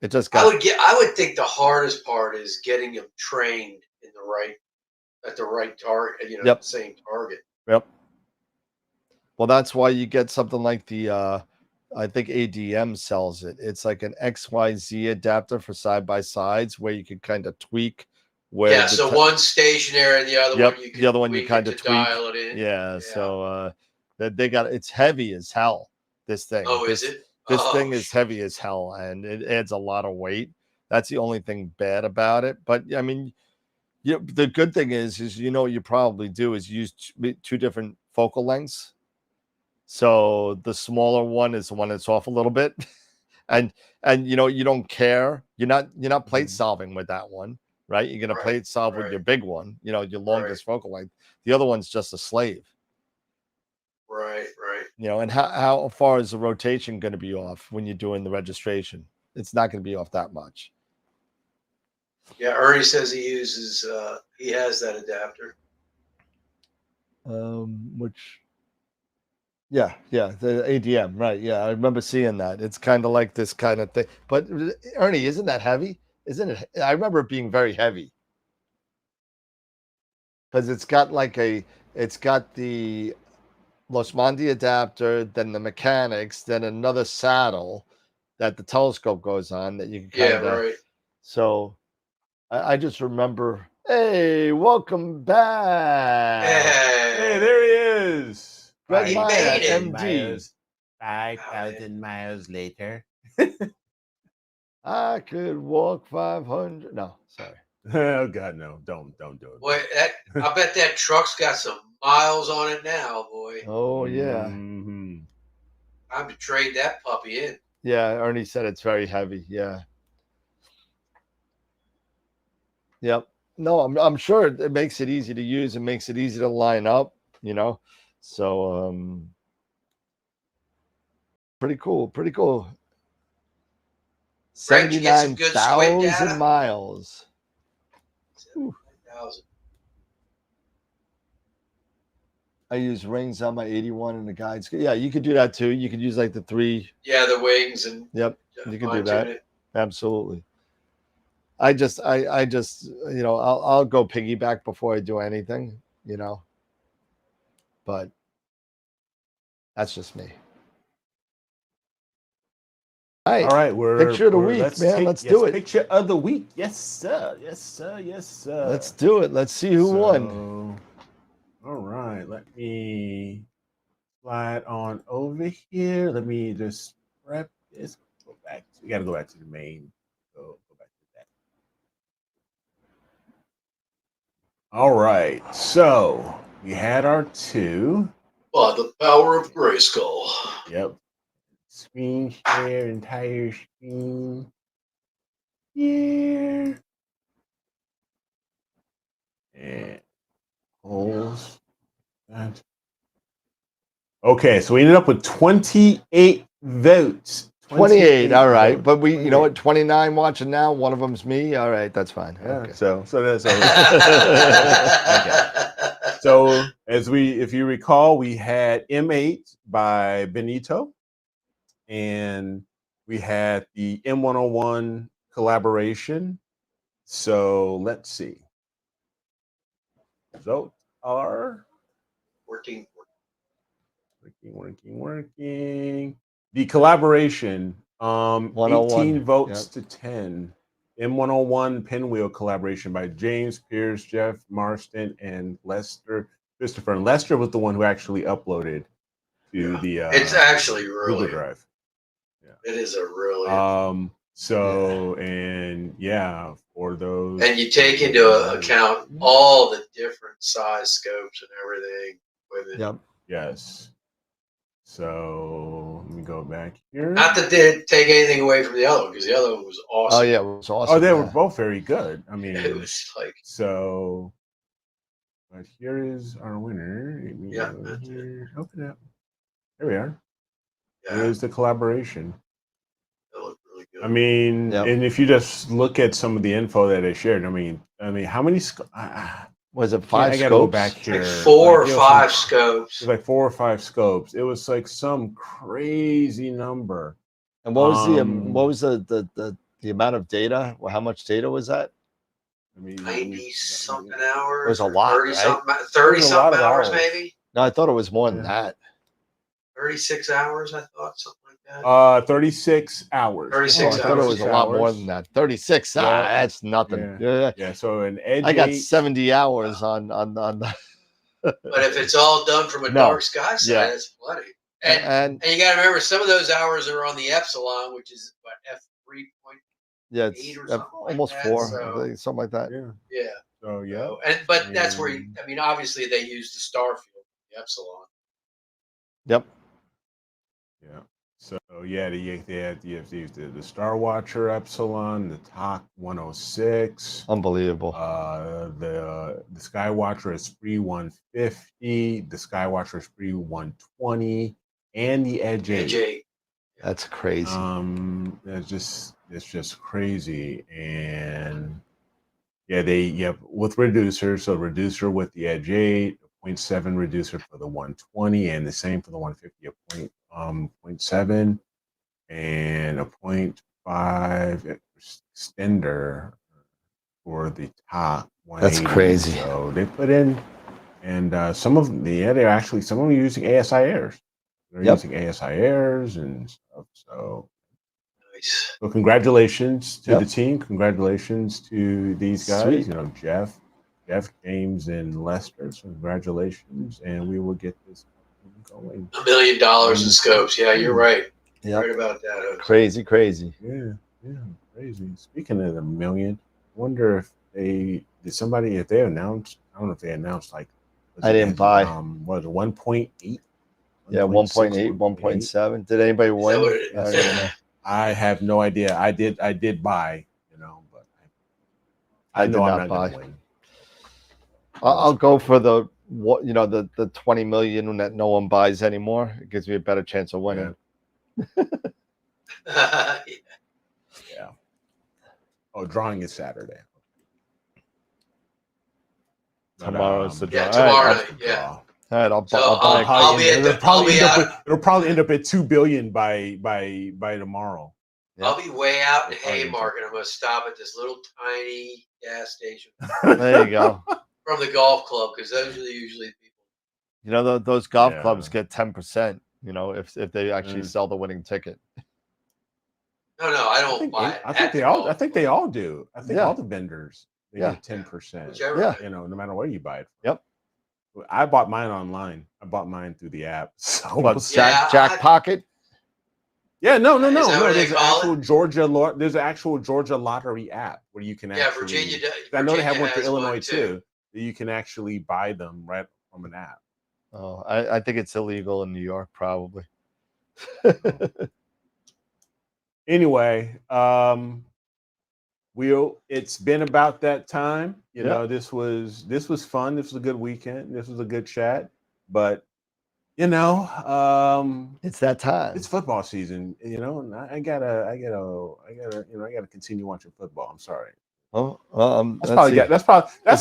it just got.
I would think the hardest part is getting them trained in the right at the right target.
Yep.
The same target.
Yep. Well, that's why you get something like the I think ADM sells it. It's like an XYZ adapter for side by sides where you can kind of tweak where
Yeah. So one's stationary, and the other
Yep,
one you can
the other one you
tweak it
kind of
to
tweak.
dial it in.
Yeah, so that they got it's heavy as hell. This thing.
Oh,
this,
is it?
This
Oh,
thing is heavy as hell, and it adds a lot of weight. That's the only thing bad about it. But I mean, the good thing is what you probably do is use two different focal lengths. So the smaller one is the one that's off a little bit, and you don't care. You're not plate solving with that one, right? You're gonna plate solve with your big one, your longest focal length. The other one's just a slave.
Right.
And how far is the rotation going to be off when you're doing the registration? It's not going to be off that much.
Yeah, Ernie says he has that adapter.
Which yeah, the ADM, right? Yeah, I remember seeing that. It's kind of like this kind of thing. But Ernie, isn't that heavy? Isn't it? I remember it being very heavy because it's got the Los Mondi adapter, then the mechanics, then another saddle that the telescope goes on that you can kind of.
Right.
So I just remember. Hey, welcome back.
Hey, there he is.
Greg
He
Meyer,
made it.
MD.
5,000 miles later.
I could walk 500. No, sorry.
Oh God, no! Don't do it.
Boy, I bet that truck's got some miles on it now, boy.
Oh yeah,
Mhm.
Time to trade that puppy in.
yeah. Ernie said it's very heavy. Yeah. Yep. No, I'm sure it makes it easy to use. It makes it easy to line up. So pretty cool. Pretty cool.
Greg, did you get some good squid
79,000
data?
miles.
79,000.
I use rings on my 81 and the guides. Yeah, you could do that too. You could use like the 3.
Yeah, the wings and.
Yep, you can do
fine-tune
that.
it.
Absolutely. I just I'll go piggyback before I do anything, but that's just me.
All right,
picture of the week, man. Let's do it.
Picture of the week. Yes, sir. Yes, sir. Yes, sir.
Let's do it. Let's see who won.
All right, let me slide on over here. Let me just prep this. Go back. We got to go back to the main. Go back to that. All right. So we had our 2.
By the power of Grayskull.
Yep. Screen share, entire screen. Here. And holes. That. Okay, so we ended up with 28 votes.
28. All right.
votes.
But we, you know
28.
what? 29 watching now. One of them's me. All right. That's fine.
Yeah.
Okay.
So that's okay. So if you recall, we had M8 by Benito, and we had the M101 collaboration. So let's see. Results are
working.
Working. The collaboration,
101.
18 votes to 10. M101 Pinwheel collaboration by James Pierce, Jeff Marston, and Lester Christopher. And Lester was the one who actually uploaded to the
it's actually really
Google Drive.
Yeah. It is a really
and yeah, for those,
and you take into account all the different size scopes and everything with it.
Yep.
Yes. So let me go back here.
Not that they take anything away from the other one, because the other one was awesome.
Oh yeah, it was awesome.
Oh, they were both very good. I mean,
it was like
so. But here is our winner.
Yeah,
open it up. There we are.
Yeah.
Here's the collaboration.
That looked really good.
I mean, and if you just look at some of the info that they shared, I mean, how many?
Was it 5
I
scopes?
gotta go back here.
Like 4 or 5 scopes.
It was like 4 or 5 scopes. It was like some crazy number.
And what was the amount of data? Well, how much data was that?
I mean,
90 something hours.
It was a lot,
30
right?
something, 30 something hours, maybe.
No, I thought it was more than that.
36 hours, I thought, something like that.
36 hours.
36
I
hours.
thought it was a lot more than that. 36. That's nothing.
Yeah. So an Edge.
I got 70 hours on the.
But if it's all done from a dark sky side, it's plenty. And you got to remember, some of those hours are on the Epsilon, which is what, F3.8 or something
almost
like
4,
so,
I think, something like that.
Yeah.
So yeah.
But that's where I mean, obviously they use the star field, the Epsilon.
Yep.
Yeah. So yeah, they had the Star Watcher Epsilon, the TOC 106,
unbelievable.
The Skywatcher Esprit 150, the Skywatcher Esprit 120, and the Edge 8.
That's crazy.
It's just crazy, and yeah, with reducer, so reducer with the Edge 8, 0.7 reducer for the 120, and the same for the 150, a 0.7 and a 0.5 extender for the top 180.
That's crazy.
So they put in, and some of them, some of them are using ASI airs. They're using ASI airs and stuff. So
nice.
So congratulations to the team. Congratulations to these guys.
Sweet.
You know, Jeff, James, and Lester. So congratulations, and we will get this going.
$1 million in scopes. Yeah, you're right.
Yep.
Right about that.
Crazy.
Yeah, crazy. Speaking of the million, I wonder if they announced. I don't know if they announced like.
I didn't buy.
What 1.8?
Yeah, 1.8, 1.7. Did anybody win?
I have no idea. I did buy, but
I know I'm not going to win. I'll go for the 20 million that no one buys anymore. It gives me a better chance of winning.
Yeah. Oh, drawing is Saturday.
Tomorrow's the draw.
Yeah, tomorrow night. Yeah.
All right,
it'll probably end up at 2 billion by tomorrow.
I'll be way out in Haymarket. I'm going to stop at this little tiny gas station.
There you go.
From the golf club, because those are usually people.
Those golf clubs get 10%. If they actually sell the winning ticket.
No, I don't buy it.
I think they all do. I think all the vendors they get 10%.
Yeah.
No matter where you buy it.
Yep.
I bought mine online. I bought mine through the app. So
Jack Pocket?
Yeah, no. There's an actual Georgia lottery app where you can actually.
Virginia does.
I know they have one for Illinois too. that you can actually buy them right from an app.
Oh, I think it's illegal in New York, probably.
Anyway, it's been about that time. You know, this was fun. This was a good weekend. This was a good chat. But you know,
it's that time.
It's football season, you know, and I gotta continue watching football. I'm sorry.
Oh, well,
that's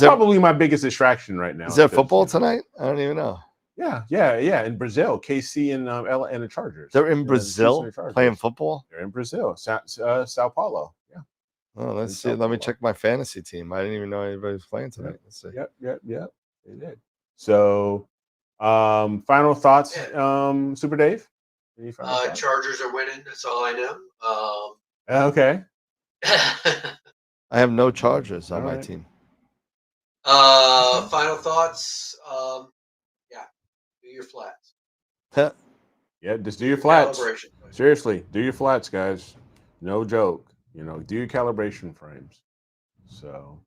probably my biggest distraction right now.
Is there football tonight? I don't even know.
Yeah. In Brazil, KC and and the Chargers.
They're in Brazil playing football.
They're in Brazil, Sao Paulo. Yeah.
Oh, let's see. Let me check my fantasy team. I didn't even know anybody was playing tonight. Let's see.
Yep. They did. So, final thoughts, Super Dave.
Chargers are winning. That's all I know.
Okay.
I have no Chargers on my team.
Final thoughts. Do your flats.
Yeah, just do your flats. Seriously, do your flats, guys. No joke. You know, do your calibration frames. So,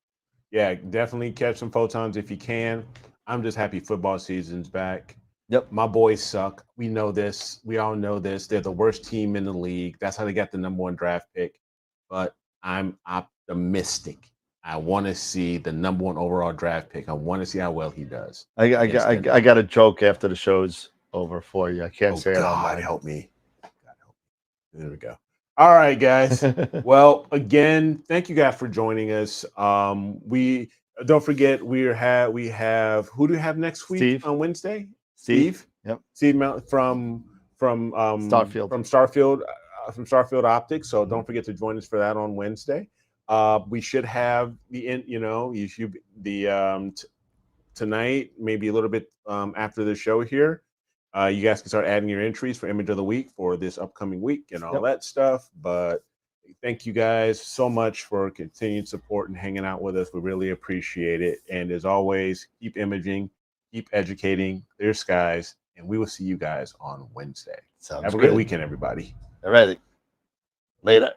yeah, definitely catch some photons if you can. I'm just happy football season's back.
Yep.
My boys suck. We know this. We all know this. They're the worst team in the league. That's how they got the #1 draft pick. But I'm optimistic. I want to see the #1 overall draft pick. I want to see how well he does.
I got a joke after the show's over for you. I can't say it on mine.
Help me. God help me. There we go. All right, guys. Well, again, thank you guys for joining us. We don't forget we have who do we have next week?
Steve.
On Wednesday?
Steve.
Yep. Steve from
Starfield.
From Starfield Optics. So don't forget to join us for that on Wednesday. We should have tonight, maybe a little bit after the show here. You guys can start adding your entries for image of the week for this upcoming week and all that stuff. But thank you guys so much for continued support and hanging out with us. We really appreciate it. And as always, keep imaging, keep educating, clear skies, and we will see you guys on Wednesday.
Sounds
Have a
good.
great weekend, everybody.
All right. Later.